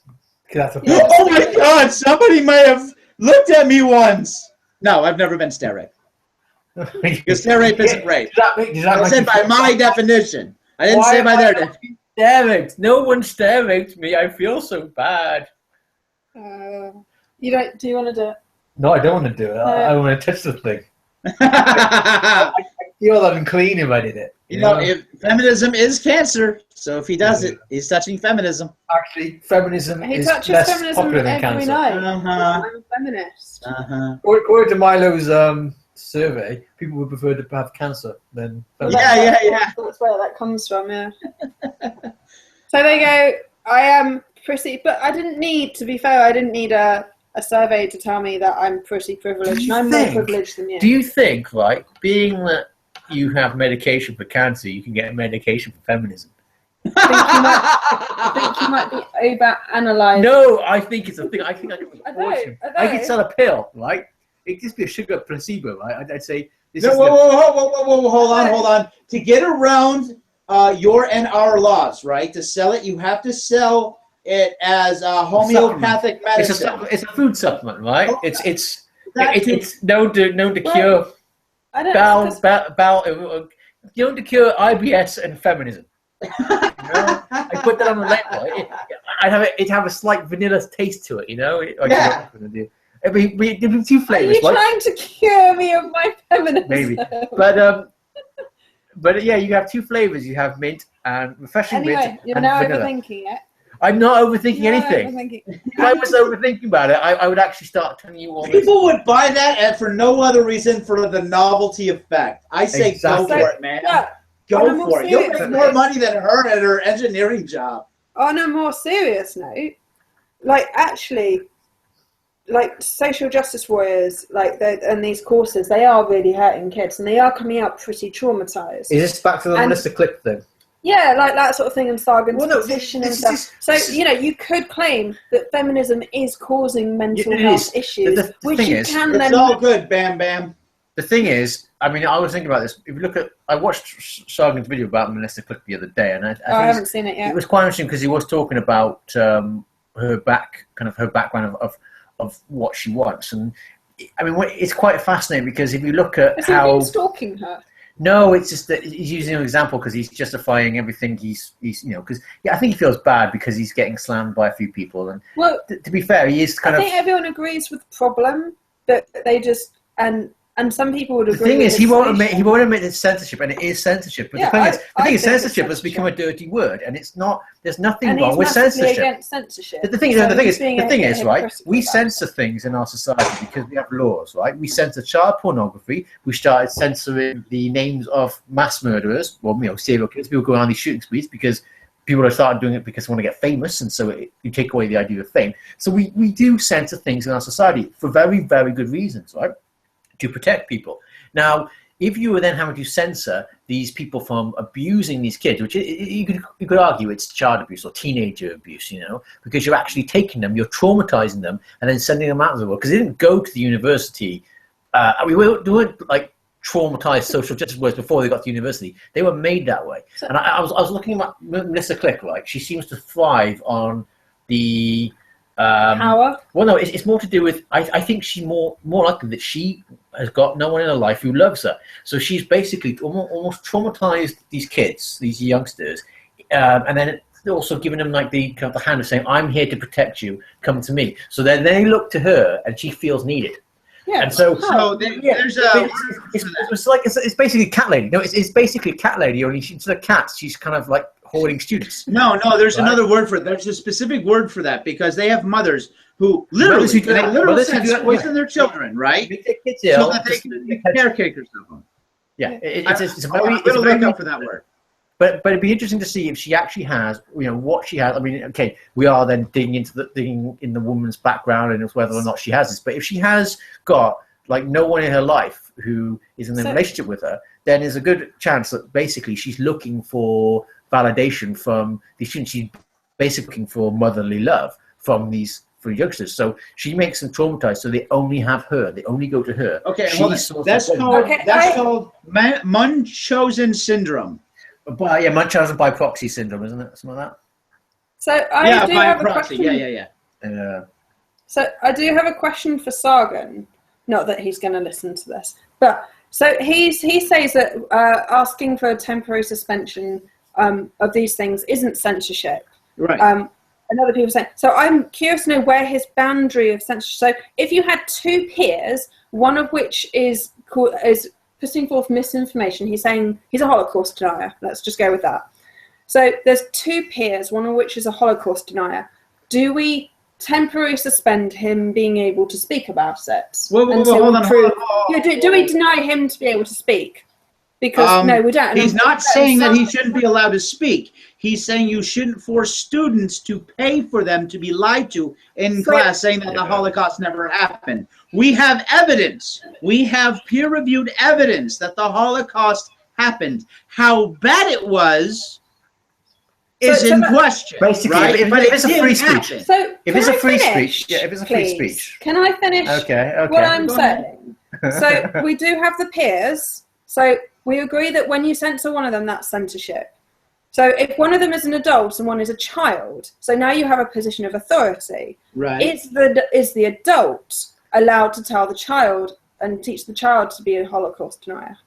That's a Oh my God! Somebody may have looked at me once. No, I've never been stare raped. Because stare rape isn't rape. I said by my definition. I didn't say by their definition. Stare raped. No one stare raped me. I feel so bad. You don't? Do you want to do it? No, I don't want to do it. I want to touch the thing. You I feel unclean if I did it. You know? if feminism is cancer, so if he does it, he's touching feminism. Actually, feminism He is touches less feminism popular than every cancer. night. Uh-huh. I'm a feminist. According to Milo's survey, people would prefer to have cancer than feminism. Yeah. That's where that comes from, yeah. So there you go. I am pretty, but I didn't need, to be fair, I didn't need a survey to tell me that I'm pretty privileged, and I'm more privileged than you. Do you think, right, being that you have medication for cancer, you can get medication for feminism? I think you might be over-analysing. No, I think it's a thing. I think I can be I know, fortunate. I know. I could sell a pill, right? It'd just be a sugar placebo, right? I'd say this No, is whoa, hold on. To get around your and our laws, right? To sell it, you have to sell it as a homeopathic medicine. It's a food supplement, right? Oh, It's known to cure I don't known to cure IBS and feminism. You know? I put that on the label. It'd have a slight vanilla taste to it, you know. Yeah. It'd be two Are flavors. you trying to cure me of my feminism? Maybe, but yeah, you have two flavors. You have mint and refreshing mint. Anyway, you're and now vanilla. overthinking it. I'm not overthinking You're anything. overthinking. If I was overthinking about it, I would actually start telling you all this. People would buy that and for no other reason for the novelty effect. I say Exactly. go for it, man. Yeah, Go on a for it. You'll serious make more note- money than her at her engineering job. On a more serious note, like actually, like social justice warriors, like and these courses, they are really hurting kids, and they are coming out pretty traumatized. Is this back to the And- Melissa Click thing? Yeah, like that sort of thing, and Sargon's Well, no, position this- and this- stuff. So this is- you could claim that feminism is causing mental It health is. issues, The which thing you is, can It's then. all good, Bam Bam. The thing is, I mean, I was thinking about this. If you look at, I watched Sargon's video about Melissa Click the other day, and I I think haven't seen it yet. it was quite interesting because he was talking about her background of what she wants, and I mean, it's quite fascinating because if you look at Has he how been stalking her? no, it's just that he's using an example because he's justifying everything he's because I think he feels bad because he's getting slammed by a few people, and Well, to be fair, he is I kind of. think everyone agrees with the problem, but they just and some people would The agree. thing with is, the he won't solution. admit it's censorship, and it is censorship. But Yeah, the thing I is, think censorship it's has become a dirty word, and it's not. There's nothing And wrong he's with massively censorship. against censorship. The thing So is, he's being the thing a is, bit right? hypocritical We about censor things in our society because we have laws, right? We censor child pornography. We started censoring the names of mass murderers, or serial killers. People go on these shooting sprees because people have started doing it because they want to get famous, and so you take away the idea of fame. So we do censor things in our society for very, very good reasons, right? To protect people. Now, if you were then having to censor these people from abusing these kids, which you could argue it's child abuse or teenager abuse, because you're actually taking them, you're traumatizing them, and then sending them out of the world because they didn't go to the university. We weren't like traumatized social justice workers before they got to university. They were made that way. So, and I was looking at Melissa Click, right? She seems to thrive on the power. Well, no, it's more to do with. I think she's more likely that she has got no one in her life who loves her. So she's basically almost traumatized these kids, these youngsters, and then also giving them like the kind of the hand of saying, "I'm here to protect you. Come to me." So then they look to her, and she feels needed. Yeah. And so there's it's basically cat lady. No, it's basically cat lady. Only instead of cats, she's kind of like hoarding students. No, there's another word for it. There's a specific word for that because they have mothers who literally poison their children, right? They take kids ill, so that they can be caretakers of them. Yeah, it's a very. I'm going to look up for that word. But it'd be interesting to see if she actually has, what she has. I mean, okay, we are then digging in the woman's background and whether or not she has this. But if she has got like no one in her life who is in a relationship with her, then there's a good chance that basically she's looking for validation from these students. She's basically looking for motherly love from these youngsters. So she makes them traumatized. So they only have her. They only go to her. Okay, that's called Munchausen syndrome. Yeah, Munchausen by proxy syndrome, isn't it? Something like that. So I do have a proxy. question. Yeah. So I do have a question for Sargon. Not that he's going to listen to this, but so he says that asking for a temporary suspension of these things isn't censorship. Right. And other people say. So I'm curious to know where his boundary of censorship. So if you had two peers, one of which is putting forth misinformation. He's saying he's a Holocaust denier. Let's just go with that. So there's two peers, one of which is a Holocaust denier. Do we temporarily suspend him being able to speak about it? Hold on. Do we deny him to be able to speak? Because no, we don't. He's not saying that he shouldn't be allowed to speak. He's saying you shouldn't force students to pay for them to be lied to in class, saying that the Holocaust never happened. We have evidence. We have peer-reviewed evidence that the Holocaust happened. How bad it was is in question. Basically, right? if it's a free speech. So if it's a free speech. Can I finish what I'm saying? So we do have the peers. So we agree that when you censor one of them, that's censorship. So if one of them is an adult and one is a child, so now you have a position of authority. Right. Is the adult allowed to tell the child and teach the child to be a Holocaust denier?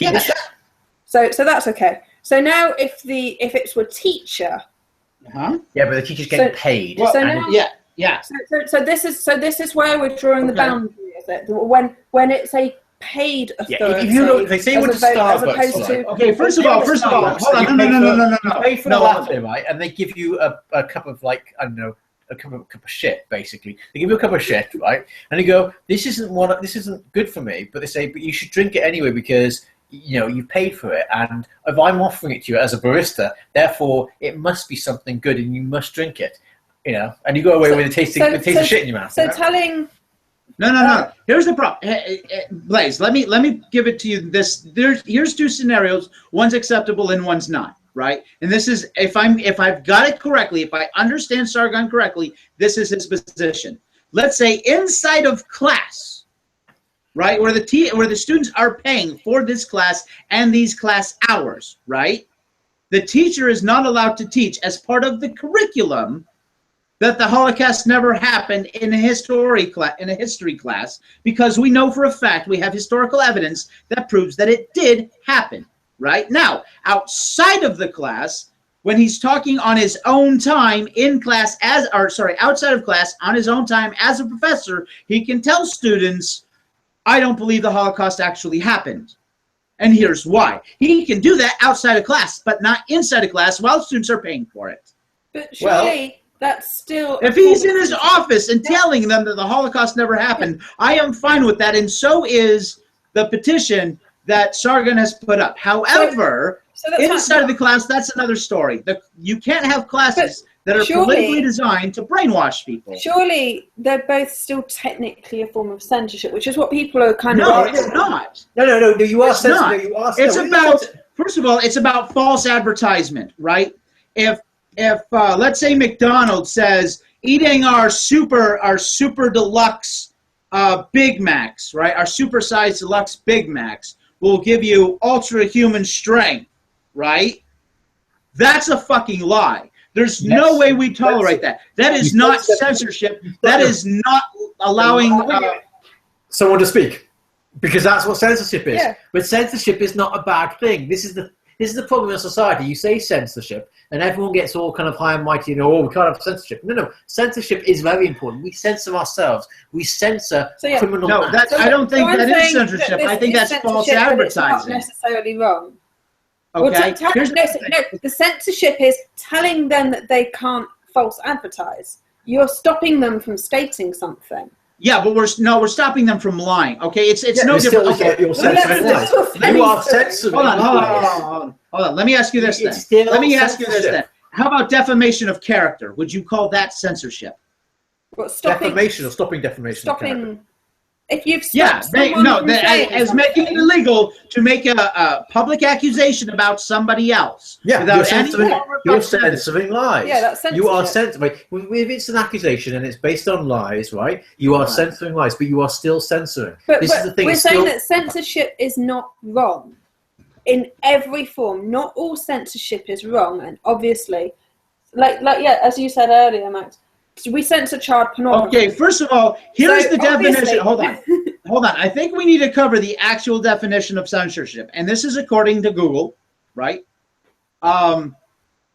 Yes. So that's okay. So now if it's a teacher. Uh-huh. Yeah, but the teacher's getting paid. Well, so now, yeah. So this is where we're drawing the boundary of it. When it's a paid authority. If they say we're to Starbucks, okay. First of all, hold on. No. You pay for the latte, right? And they give you a cup of a cup of shit, basically. They give you a cup of shit, right? And they go, this isn't good for me. But they say, but you should drink it anyway because you paid for it. And if I'm offering it to you as a barista, therefore it must be something good, and you must drink it. And you go away with a taste of shit in your mouth. So telling. No. Here's the problem, Blaise. Let me give it to you. Here's two scenarios. One's acceptable and one's not. Right, and this is if I've got it correctly, if I understand Sargon correctly, this is his position. Let's say inside of class, right, where the students are paying for this class and these class hours, right? The teacher is not allowed to teach as part of the curriculum that the Holocaust never happened in a history class, because we know for a fact, we have historical evidence that proves that it did happen. Right now, outside of the class, when he's talking on his own time in class outside of class on his own time as a professor, he can tell students, I don't believe the Holocaust actually happened. And here's why. He can do that outside of class, but not inside of class while students are paying for it. But surely that's still... If he's in his office and telling them that the Holocaust never happened, I am fine with that, and so is the petition that Sargon has put up. However, inside of the class, that's another story. You can't have classes that are Surely- politically designed to brainwash people. Surely they're both still technically a form of censorship, which is what people are kind No, of. it's not. No. You are It's not. censoring. You are. It's no, about, first of all, it's about false advertisement, right? If let's say McDonald's says eating our super deluxe Big Macs, right? Our supersized deluxe Big Macs will give you ultra human strength, right? That's a fucking lie. There's no way we tolerate that. That is not censorship. That is not allowing someone to speak, because that's what censorship is. Yeah. But censorship is not a bad thing. This is the problem in society. You say censorship, and everyone gets all kind of high and mighty and we can't have censorship. No. Censorship is very important. We censor ourselves. We censor criminal acts. I don't think I'm that is saying censorship. that I think this that's is false censorship, but it's not advertising. necessarily wrong. Okay. Well, the censorship is telling them that they can't false advertise. You're stopping them from stating something. Yeah, but we're stopping them from lying. Okay, it's no You're different. still- Okay. You're censoring lies. You are censoring. Hold on. lies. Hold on. Let me ask you this then. It's still Let me ask you this censorship. then. How about defamation of character? Would you call that censorship? But stopping Defamation or stopping defamation. of character. stopping. If you've Yeah, stopped someone from saying as making it something- illegal to make a public accusation about somebody else. Yeah, without you're any censoring, form of you're documentation. censoring lies. Yeah, that's You are censorship. censoring. If it's an accusation and it's based on lies, right? You are Right. censoring lies, but you are still censoring. But This is the thing. we're it's saying still- that censorship is not wrong in every form. Not all censorship is wrong, and obviously, as you said earlier, Max, we censor child pornography. Okay, first of all, here's So, the definition. obviously- Hold on. I think we need to cover the actual definition of censorship, and this is according to Google, right?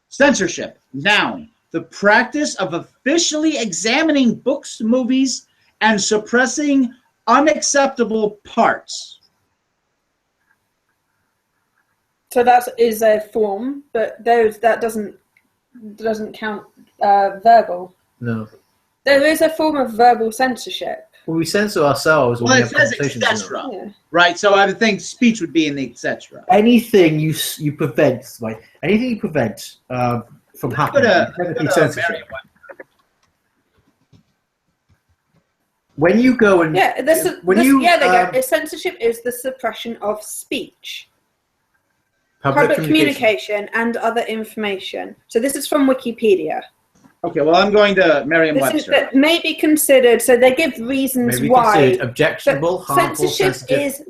Censorship, noun, the practice of officially examining books, movies, and suppressing unacceptable parts. So that is a form, but that doesn't count verbal. No. There is a form of verbal censorship. Well, we censor ourselves when Well, we it have says conversations. etc. Yeah. Right, so I would think speech would be in the etc. Anything you prevent, right? Anything you prevent from happening, technically censorship. When you go and censorship is the suppression of speech, public communication, and other information. So this is from Wikipedia. Okay, well, I'm going to This is Merriam-Webster. that may be considered. So they give reasons maybe why. considered objectionable, But harmful, censorship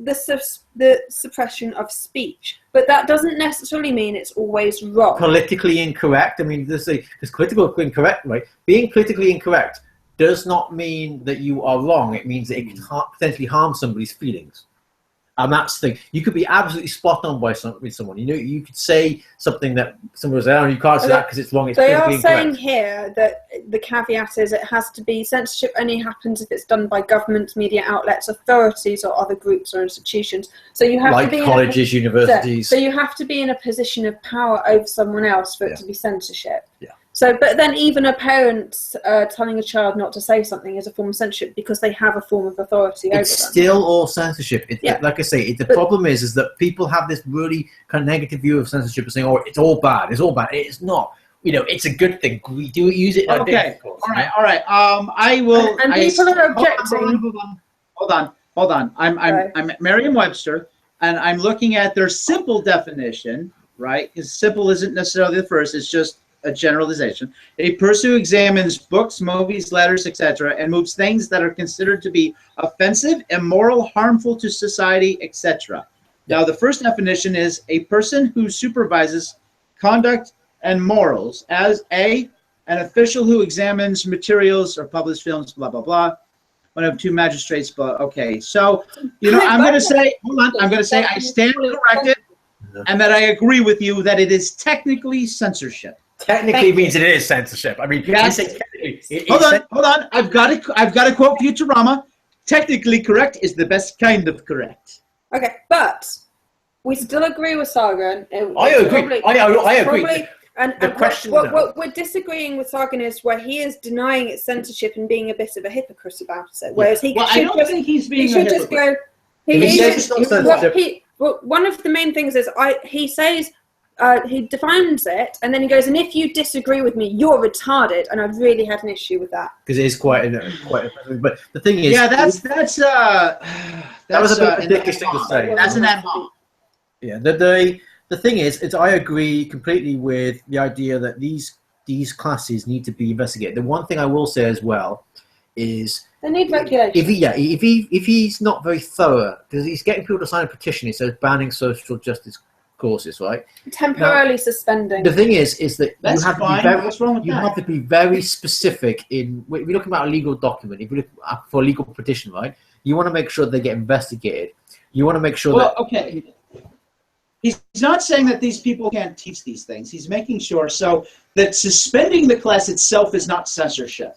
sensitive. is the suppression of speech, but that doesn't necessarily mean it's always wrong. Politically incorrect. I mean, there's politically incorrect, right? Being politically incorrect does not mean that you are wrong. It means that it can potentially harm somebody's feelings. And that's the thing. You could be absolutely spot on with someone. You know, you could say something that someone was saying, "Oh, you can't say that because it's wrong." It's They are politically saying incorrect. here that the caveat is it has to be censorship only happens if it's done by governments, media outlets, authorities, or other groups or institutions. So you have Like to be colleges, universities. So you have to be in a position of power over someone else for it to be censorship. Yeah. So, but then even a parent telling a child not to say something is a form of censorship because they have a form of authority over them. It's still all censorship. Like I say, the problem is that people have this really kind of negative view of censorship and saying, "Oh, it's all bad. It's all bad." It's not. You know, it's a good thing. We do use it. Okay. All right. I will. And people are objecting. Hold on. I'm at Merriam-Webster, and I'm looking at their simple definition, right? Because simple isn't necessarily the first. It's just a generalization. A person who examines books, movies, letters, etc., and moves things that are considered to be offensive, immoral, harmful to society, etc. Now, the first definition is a person who supervises conduct and morals as an official who examines materials or publishes films, blah, blah, blah. One of two magistrates, blah. Okay, so, I'm going to say, hold on, I'm going to say I stand corrected and that I agree with you that it is technically censorship. Technically means it is censorship. I mean, yes. Hold on. I've got to quote Futurama. Technically correct is the best kind of correct. Okay, but we still agree with Sargon. I agree. I agree. And the question, what we're disagreeing with Sargon is where he is denying its censorship and being a bit of a hypocrite about it. Whereas I don't think he's being he should a just hypocrite. go. One of the main things is he says he defines it, and then he goes, and if you disagree with me, you're retarded. And I really had an issue with that. Because it is quite but the thing is, Yeah, that was a bit ridiculous thing to say. That's an ad hoc. Yeah, the thing is I agree completely with the idea that these classes need to be investigated. The one thing I will say as well is They need regulation. if he's not very thorough, because he's getting people to sign a petition, it says banning social justice courses, right? Temporarily suspending. The thing is that That's you have fine. to be very, What's wrong with you that? have to be very specific in. If you're looking at a legal document, if you look for a legal petition, right? You want to make sure they get investigated. You want to make sure that. Okay. He's not saying that these people can't teach these things. He's making sure so that suspending the class itself is not censorship.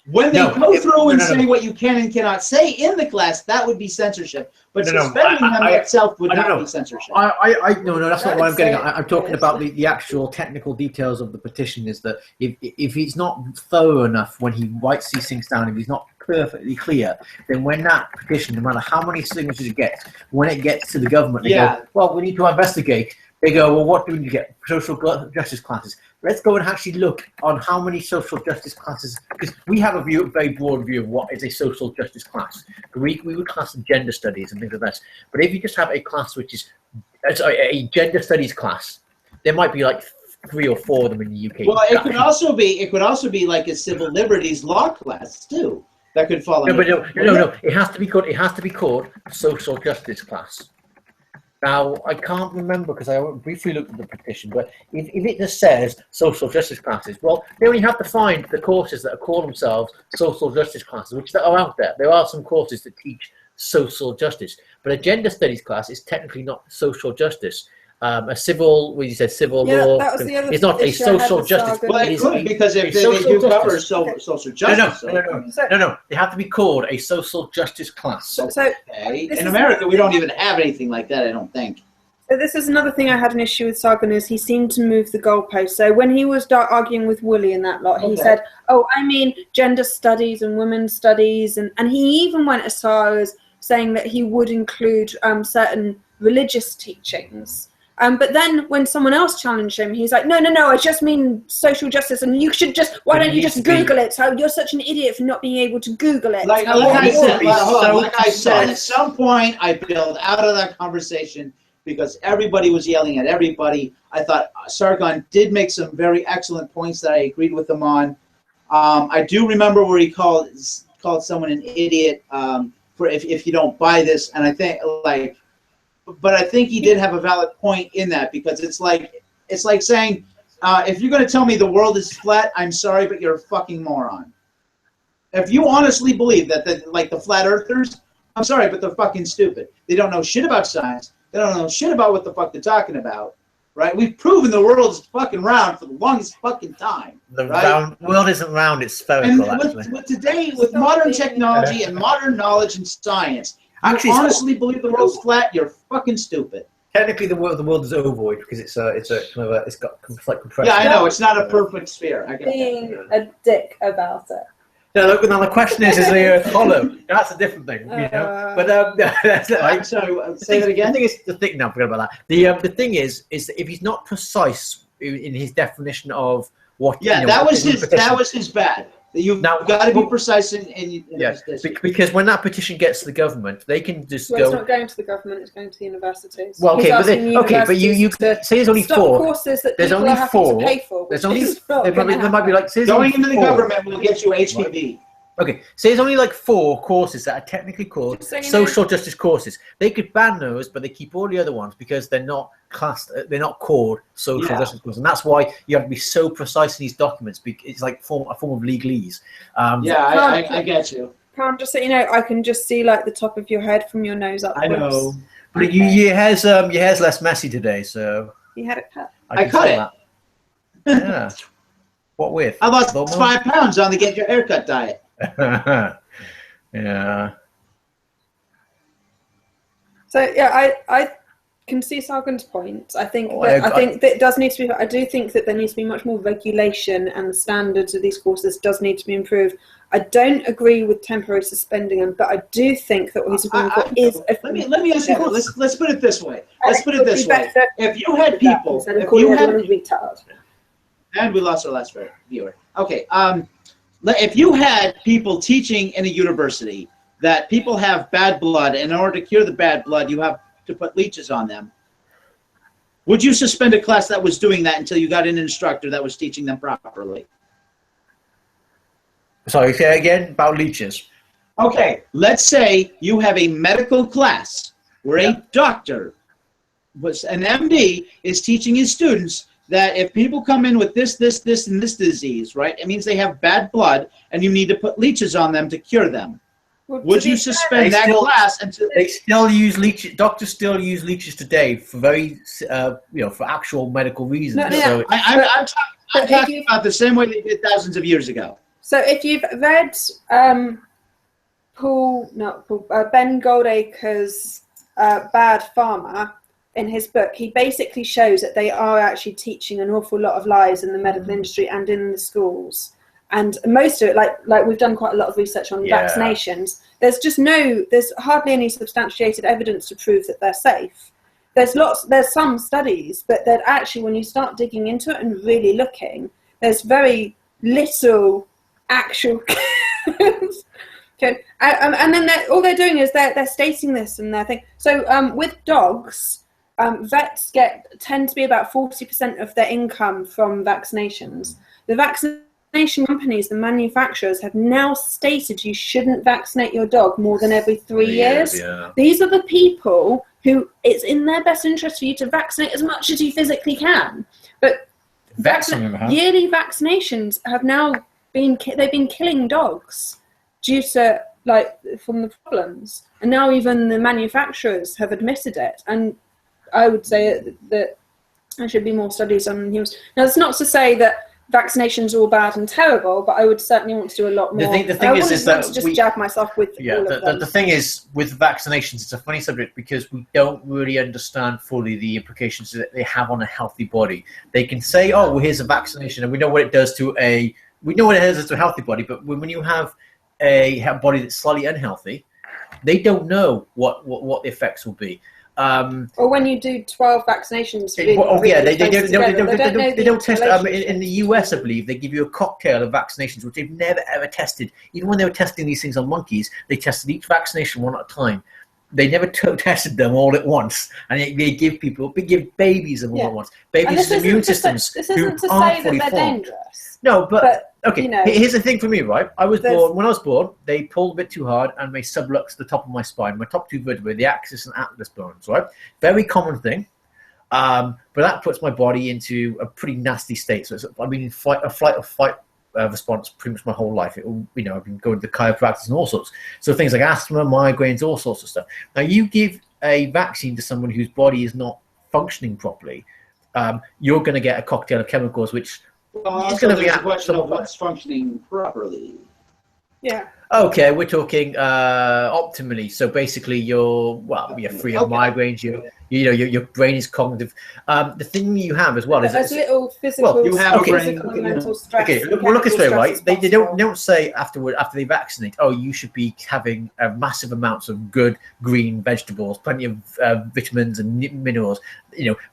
When they go through and say what you can and cannot say in the class, that would be censorship. But suspending them itself would not be censorship. No, that's not what I'm getting at. I'm talking about the actual technical details of the petition. Is that if he's not thorough enough when he writes these things down, if he's not perfectly clear, then when that petition, no matter how many signatures it gets, when it gets to the government, they go, well, we need to investigate. They go, well, what do we need to get? Social justice classes. Let's go and actually look on how many social justice classes, because we have a very broad view of what is a social justice class. We would class in gender studies and things like that. But if you just have a class which is a gender studies class, there might be like 3 or 4 of them in the UK. Well, it could also be like a civil liberties law class too. That could fall under. No. It has to be called. It has to be called social justice class. Now, I can't remember because I briefly looked at the petition, but if it just says social justice classes, well, they only have to find the courses that call themselves social justice classes, which are out there. There are some courses that teach social justice, but a gender studies class is technically not social justice. A civil, what you said, civil law. That was the other it's not a social justice. Well, it could, because if they do cover social justice. No. They have to be called a social justice class. In America, we don't even have anything like that, I don't think. So this is another thing I had an issue with Sargon, is he seemed to move the goalpost. So when he was arguing with Woolley and that lot, he said, oh, I mean gender studies and women's studies. And he even went as far as saying that he would include certain religious teachings. But then when someone else challenged him, he's like, no, I just mean social justice, and you should why don't you just Google it? So you're such an idiot for not being able to Google it. Like I said, at some point I bailed out of that conversation because everybody was yelling at everybody. I thought Sargon did make some very excellent points that I agreed with him on. I do remember where he called someone an idiot for if you don't buy this, and I think but I think he did have a valid point in that, because it's like saying, if you're going to tell me the world is flat, I'm sorry, but you're a fucking moron. If you honestly believe that the flat earthers, I'm sorry, but they're fucking stupid. They don't know shit about science. They don't know shit about what the fuck they're talking about. Right? We've proven the world is fucking round for the longest fucking time. The world isn't round, it's spherical, and with modern technology and modern knowledge and science, actually, honestly believe the world's flat, you're fucking stupid. Technically, the world is ovoid because it's got compression. Yeah, I know, it's not a perfect sphere. I get being a dick about it. No, look, now the question is the Earth hollow? That's a different thing, you know. But that's I'm sorry. Say that again. No, forget about that. The thing is that if he's not precise in his definition of what, that was his bad. You've got to be precise in yes, because when that petition gets to the government, they can just go. It's not going to the government; it's going to the universities. Well, but you say there's only 4 courses that there's only 4. Pay for, there's only there might be like going into the government will get you HPV. Okay, so there's only like 4 courses that are technically called social justice courses. They could ban those, but they keep all the other ones because they're not classed. They're not called social justice courses, and that's why you have to be so precise in these documents. It's like a form of legalese. I get you. Can't just say, I can just see like the top of your head from your nose upwards. I know, but your hair's less messy today, so you had it cut. I cut it. That. Yeah. What with? I lost 5 pounds on the get your haircut diet. Yeah. So I can see Sargon's point. I think Oh, that it does need to be. I do think that there needs to be much more regulation, and the standards of these courses does need to be improved. I don't agree with temporary suspending them, but I do think that what he's agreeing for is. Let me ask you. Let's put it this way. If you had people, and we lost our last viewer. Okay. If you had people teaching in a university that people have bad blood, and in order to cure the bad blood, you have to put leeches on them, would you suspend a class that was doing that until you got an instructor that was teaching them properly? Sorry, say again about leeches. Okay, let's say you have a medical class where a doctor, an MD, is teaching his students that if people come in with this, and this disease, right, it means they have bad blood, and you need to put leeches on them to cure them. Well, would you suspend that class until they still use leeches? Doctors still use leeches today for very, for actual medical reasons. No. So I'm talking about the same way they did thousands of years ago. So if you've read Ben Goldacre's Bad Pharma, in his book, he basically shows that they are actually teaching an awful lot of lies in the medical industry and in the schools. And most of it, like we've done quite a lot of research on vaccinations, there's hardly any substantiated evidence to prove that they're safe. There's some studies, but that actually when you start digging into it and really looking, there's very little actual okay. And then all they're doing is they're stating this and they're thinking. So with dogs, vets tend to be about 40% of their income from vaccinations. The vaccination companies, the manufacturers, have now stated you shouldn't vaccinate your dog more than every 3 years. Yeah. These are the people who it's in their best interest for you to vaccinate as much as you physically can. But yearly vaccinations have now been killing dogs due to from the problems, and now even the manufacturers have admitted it. And I would say that there should be more studies on humans. Now, that's not to say that vaccinations are all bad and terrible, but I would certainly want to do a lot more. The thing is that to just jab myself with all of them. The thing is with vaccinations, it's a funny subject because we don't really understand fully the implications that they have on a healthy body. They can say, "Oh, well, here's a vaccination," and we know what it does to a healthy body. But when you have a body that's slightly unhealthy, they don't know what the effects will be. Or when you do 12 vaccinations. They don't test. In the US, I believe, they give you a cocktail of vaccinations, which they've never ever tested. Even when they were testing these things on monkeys, they tested each vaccination one at a time. They never tested them all at once, and they give babies them all at once. Babies' immune systems who aren't fully formed. Dangerous. No, but okay. Here's the thing for me, right? When I was born, they pulled a bit too hard and they subluxed the top of my spine, my top two vertebrae, the axis and atlas bones, right? Very common thing. But that puts my body into a pretty nasty state. So I've been in a flight or fight response pretty much my whole life. I've been going to chiropractors and all sorts. So things like asthma, migraines, all sorts of stuff. Now, you give a vaccine to someone whose body is not functioning properly, you're going to get a cocktail of chemicals which it's going to be a question of what's functioning properly. Yeah. Okay, we're talking optimally. So basically, you're free of migraines. Your brain is cognitive. The thing you have as well is there's little physical, physical and mental stress. Okay, look this way, right? They don't say after they vaccinate, oh, you should be having massive amounts of good green vegetables, plenty of vitamins and minerals.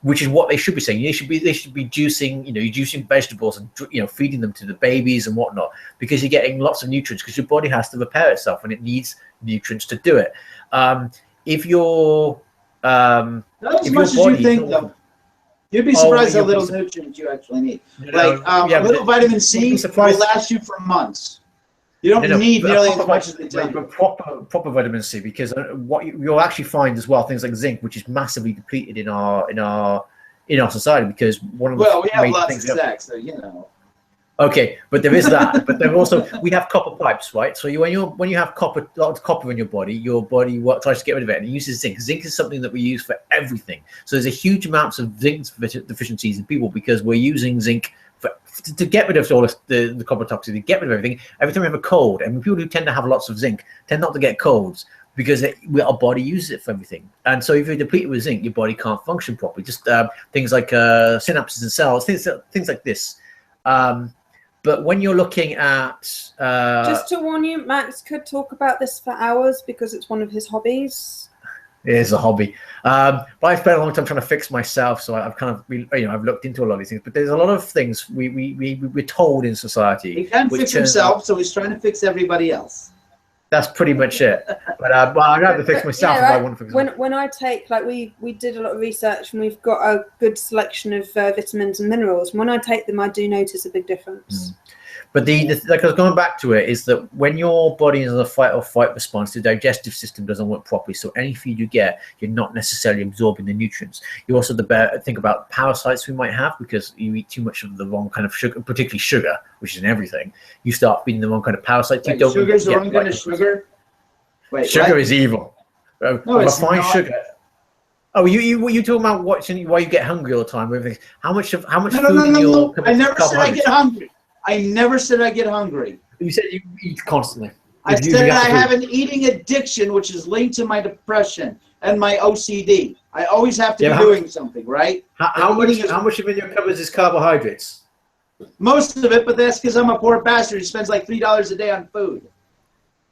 Which is what they should be saying. They should be juicing vegetables and feeding them to the babies and whatnot, because you're getting lots of nutrients, because your body has to repair itself and it needs nutrients to do it. If you're not as much as you think, though. You'd be surprised how little nutrients you actually need. A little vitamin C will last you for months. You don't need nearly as much as they tell you. Proper vitamin C, because what you'll actually find as well, things like zinc, which is massively depleted in our society, because one of the we have lots of sex, so Okay, but there is that. But there also we have copper pipes, right? So when you have lots of copper in your body tries to get rid of it, and it uses zinc. Zinc is something that we use for everything. So there's a huge amounts of zinc deficiencies in people, because we're using zinc to get rid of all the copper toxicity, get rid of everything. Every time we have a cold, and people who tend to have lots of zinc tend not to get colds, because our body uses it for everything. And so if you're depleted with zinc, your body can't function properly. Just things like synapses and cells, things like this. But when you're looking at... just to warn you, Max could talk about this for hours because it's one of his hobbies. It is a hobby. But I've spent a long time trying to fix myself, so I've kind of, I've looked into a lot of these things. But there's a lot of things we're told in society. He can't fix himself, so he's trying to fix everybody else. That's pretty much it. But I'd have to fix myself if I want to fix myself. When I take, like, we did a lot of research and we've got a good selection of vitamins and minerals. When I take them, I do notice a big difference. But like I was going back to it, is that when your body is in a fight or flight response, the digestive system doesn't work properly. So any food you get, you're not necessarily absorbing the nutrients. You also think about parasites we might have because you eat too much of the wrong kind of sugar, particularly sugar, which is in everything. You start feeding the wrong kind of parasites. Wait, sugar's the wrong kind of sugar? Wait, sugar is evil. No, it's refined not. sugar. Oh, you talking about why you get hungry all the time? Everything. How much food in your I never said I get hungry. I never said I get hungry. You said you eat constantly. I said I have an eating addiction, which is linked to my depression and my OCD. I always have to be doing something, right? How much of your covers is carbohydrates? Most of it, but that's because I'm a poor bastard who spends like $3 a day on food.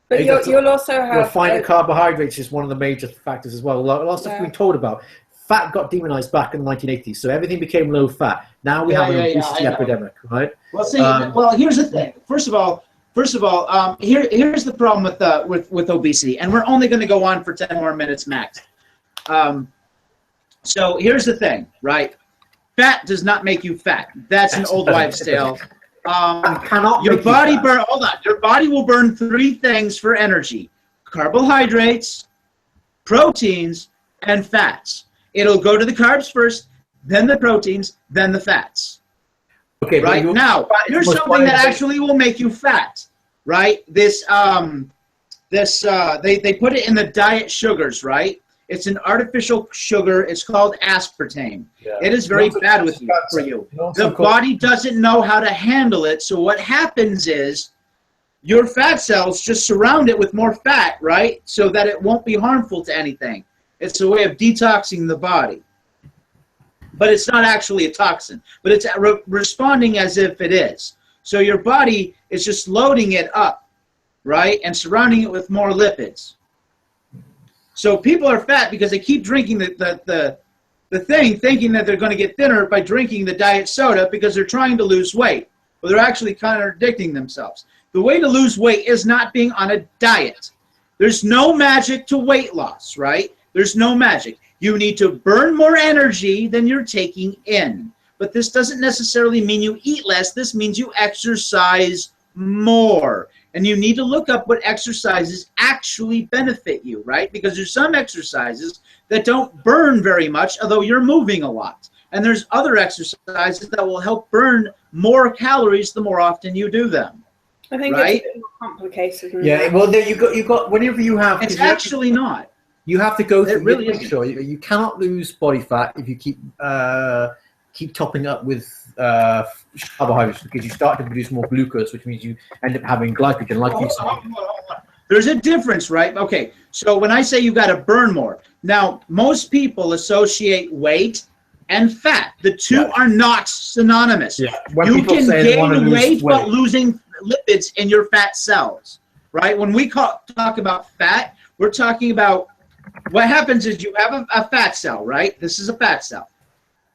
But you'll also have... Refined carbohydrates is one of the major factors as well. A lot of stuff we've been told about. Fat got demonized back in the 1980s, so everything became low fat. Now we have an obesity epidemic, right? Well, see, here's the thing. First of all, here's the problem with obesity, and we're only going to go on for 10 more minutes max. So here's the thing, right? Fat does not make you fat. That's an old wives' tale. Your body will burn 3 things for energy: carbohydrates, proteins, and fats. It'll go to the carbs first, then the proteins, then the fats. Okay, right now, here's something that actually will make you fat. Right? They put it in the diet sugars. Right? It's an artificial sugar. It's called aspartame. Yeah. It is very bad for you. The body doesn't know how to handle it. So what happens is your fat cells just surround it with more fat, right? So that it won't be harmful to anything. It's a way of detoxing the body. But it's not actually a toxin. But it's responding as if it is. So your body is just loading it up, right? And surrounding it with more lipids. So people are fat because they keep drinking the thing, thinking that they're going to get thinner by drinking the diet soda because they're trying to lose weight. But they're actually contradicting themselves. The way to lose weight is not being on a diet. There's no magic to weight loss, right? There's no magic. You need to burn more energy than you're taking in. But this doesn't necessarily mean you eat less. This means you exercise more. And you need to look up what exercises actually benefit you, right? Because there's some exercises that don't burn very much, although you're moving a lot. And there's other exercises that will help burn more calories the more often you do them. I think it's a bit more complicated than that. Well, there you got whenever you have... It's actually not. You have to go through. It really make sure you cannot lose body fat if you keep topping up with carbohydrates, because you start to produce more glucose, which means you end up having glycogen, like you said. There's a difference, right? Okay, so when I say you got to burn more, now most people associate weight and fat. The two are not synonymous. Yeah. You can gain weight but losing lipids in your fat cells, right? When we talk about fat, we're talking about what happens is you have a fat cell, right? This is a fat cell.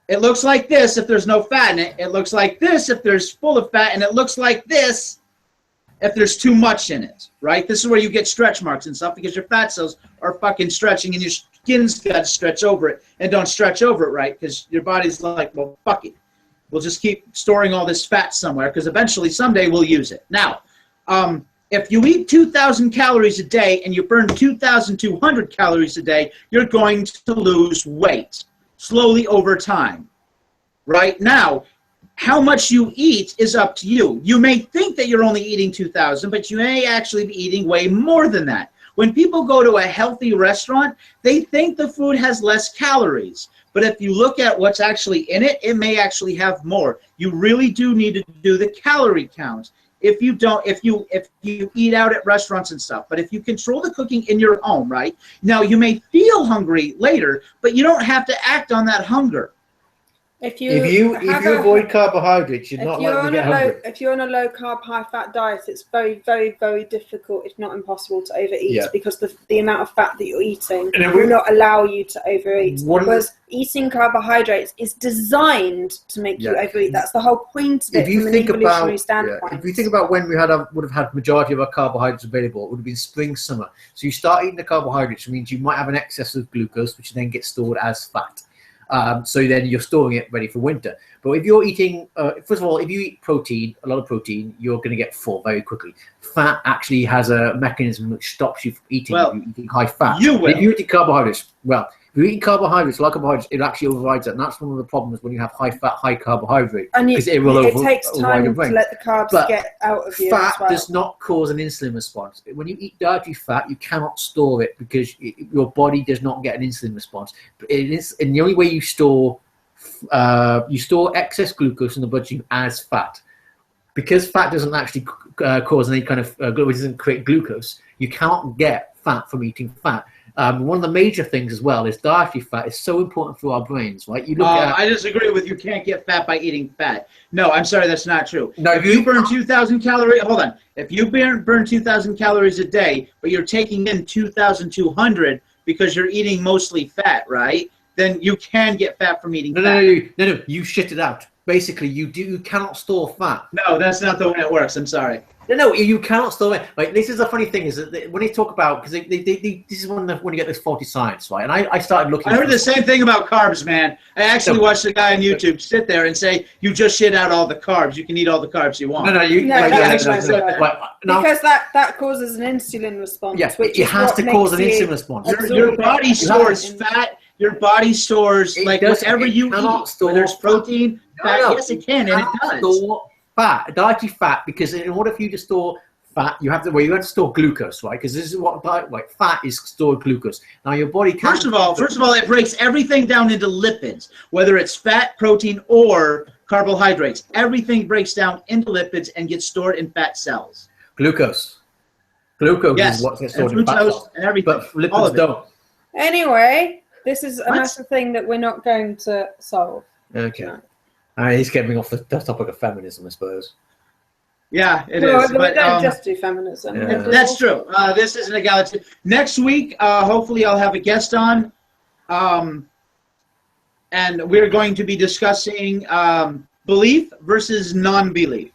It looks like this if there's no fat in it. It looks like this if there's full of fat, and it looks like this if there's too much in it, right? This is where you get stretch marks and stuff because your fat cells are fucking stretching and your skin's got to stretch over it, and don't stretch over it, right? Because your body's like, well, fuck it. We'll just keep storing all this fat somewhere because eventually someday we'll use it. Now, if you eat 2,000 calories a day and you burn 2,200 calories a day, you're going to lose weight slowly over time. Right now, how much you eat is up to you. You may think that you're only eating 2,000, but you may actually be eating way more than that. When people go to a healthy restaurant, they think the food has less calories. But if you look at what's actually in it, it may actually have more. You really do need to do the calorie count if you eat out at restaurants and stuff. But if you control the cooking in your home, right? Now you may feel hungry later, but you don't have to act on that hunger. If you avoid carbohydrates, you're not likely to get hungry. If you're on a low carb, high fat diet, it's very, very, very difficult, if not impossible, to overeat because the amount of fat that you're eating will not allow you to overeat. Because eating carbohydrates is designed to make you overeat. That's the whole point of it from an evolutionary standpoint. If you think about when we would have had majority of our carbohydrates available, it would have been spring, summer. So you start eating the carbohydrates, which means you might have an excess of glucose, which then gets stored as fat. So then you're storing it ready for winter. But if you're eating, first of all, if you eat protein, a lot of protein, you're going to get full very quickly. Fat actually has a mechanism which stops you from eating if you're eating high fat. If you eat carbohydrates, if you're eating carbohydrates, like carbohydrates, it actually overrides that. And that's one of the problems when you have high fat, high carbohydrate. And it takes time to let the carbs get out of you. Fat does not cause an insulin response. When you eat dietary fat, you cannot store it because your body does not get an insulin response. And the only way you store excess glucose in the bloodstream as fat. Because fat doesn't actually cause any kind of it doesn't create glucose, you cannot get fat from eating fat. One of the major things as well is dietary fat is so important for our brains, right? You look at. I disagree with you. Can't get fat by eating fat. No, I'm sorry, that's not true. No, if you burn 2,000 calories, hold on. If you burn 2,000 calories a day, but you're taking in 2,200 because you're eating mostly fat, right? Then you can get fat from eating fat. No, you shit it out. Basically, you cannot store fat. No, that's not the way it works. I'm sorry. No, you cannot store it. Like, this is the funny thing is that when they talk about, because this is when you get this faulty science, right? And I started looking. I heard the same thing about carbs, man. I actually watched a guy on YouTube sit there and say, "You just shit out all the carbs. You can eat all the carbs you want." Because that causes an insulin response. Yeah, which it has to cause an insulin response. Your body stores fat. Your body stores whatever you eat. Whether it's protein, fat. Yes, it can, and it does. Store fat, dietary fat, because in order for you to store fat, you have to store glucose, right? Because this is what fat is stored glucose. Now your body can. First of all, it breaks everything down into lipids, whether it's fat, protein, or carbohydrates. Everything breaks down into lipids and gets stored in fat cells. Glucose is what gets stored in fat cells, and everything, but lipids don't. Anyway, this is a massive thing that we're not going to solve. Okay. No. He's getting off the topic of feminism, I suppose. Yeah, it is. But we don't just do feminism. Yeah. That's true. This is an egalitarian. Next week, hopefully I'll have a guest on. And we're going to be discussing belief versus non-belief.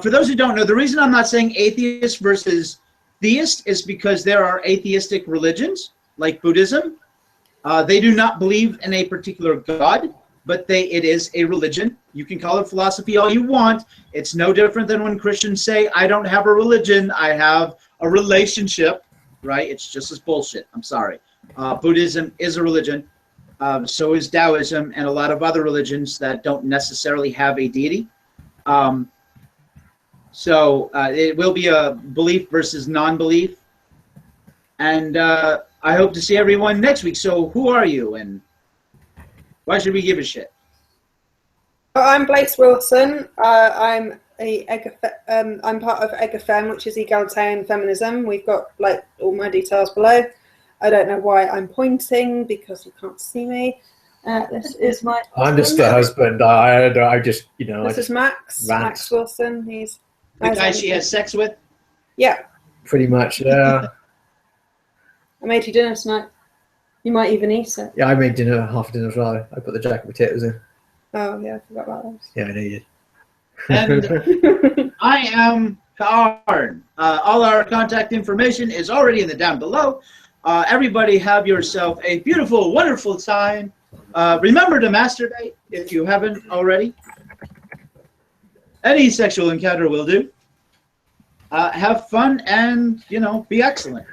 For those who don't know, the reason I'm not saying atheist versus theist is because there are atheistic religions, like Buddhism. They do not believe in a particular God, but it is a religion. You can call it philosophy all you want. It's no different than when Christians say, I don't have a religion, I have a relationship, right? It's just as bullshit. I'm sorry. Buddhism is a religion. So is Taoism and a lot of other religions that don't necessarily have a deity. So it will be a belief versus non-belief. And I hope to see everyone next week. So who are you and why should we give a shit? I'm Blaise Wilson. I'm part of EGFEM, which is Egalitarian Feminism. We've got all my details below. I don't know why I'm pointing because you can't see me. This is my husband. I'm just the husband. I just, This is Max Wilson. He's the guy she has sex with? Yeah. Pretty much, yeah. I made you dinner tonight. You might even eat it. Yeah, I made half dinner as well. I put the jacket potatoes in. Oh, yeah, I forgot about those. Yeah, I know you did. And I am Karn. All our contact information is already in the down below. Everybody have yourself a beautiful, wonderful time. Remember to masturbate if you haven't already. Any sexual encounter will do. Have fun and, be excellent.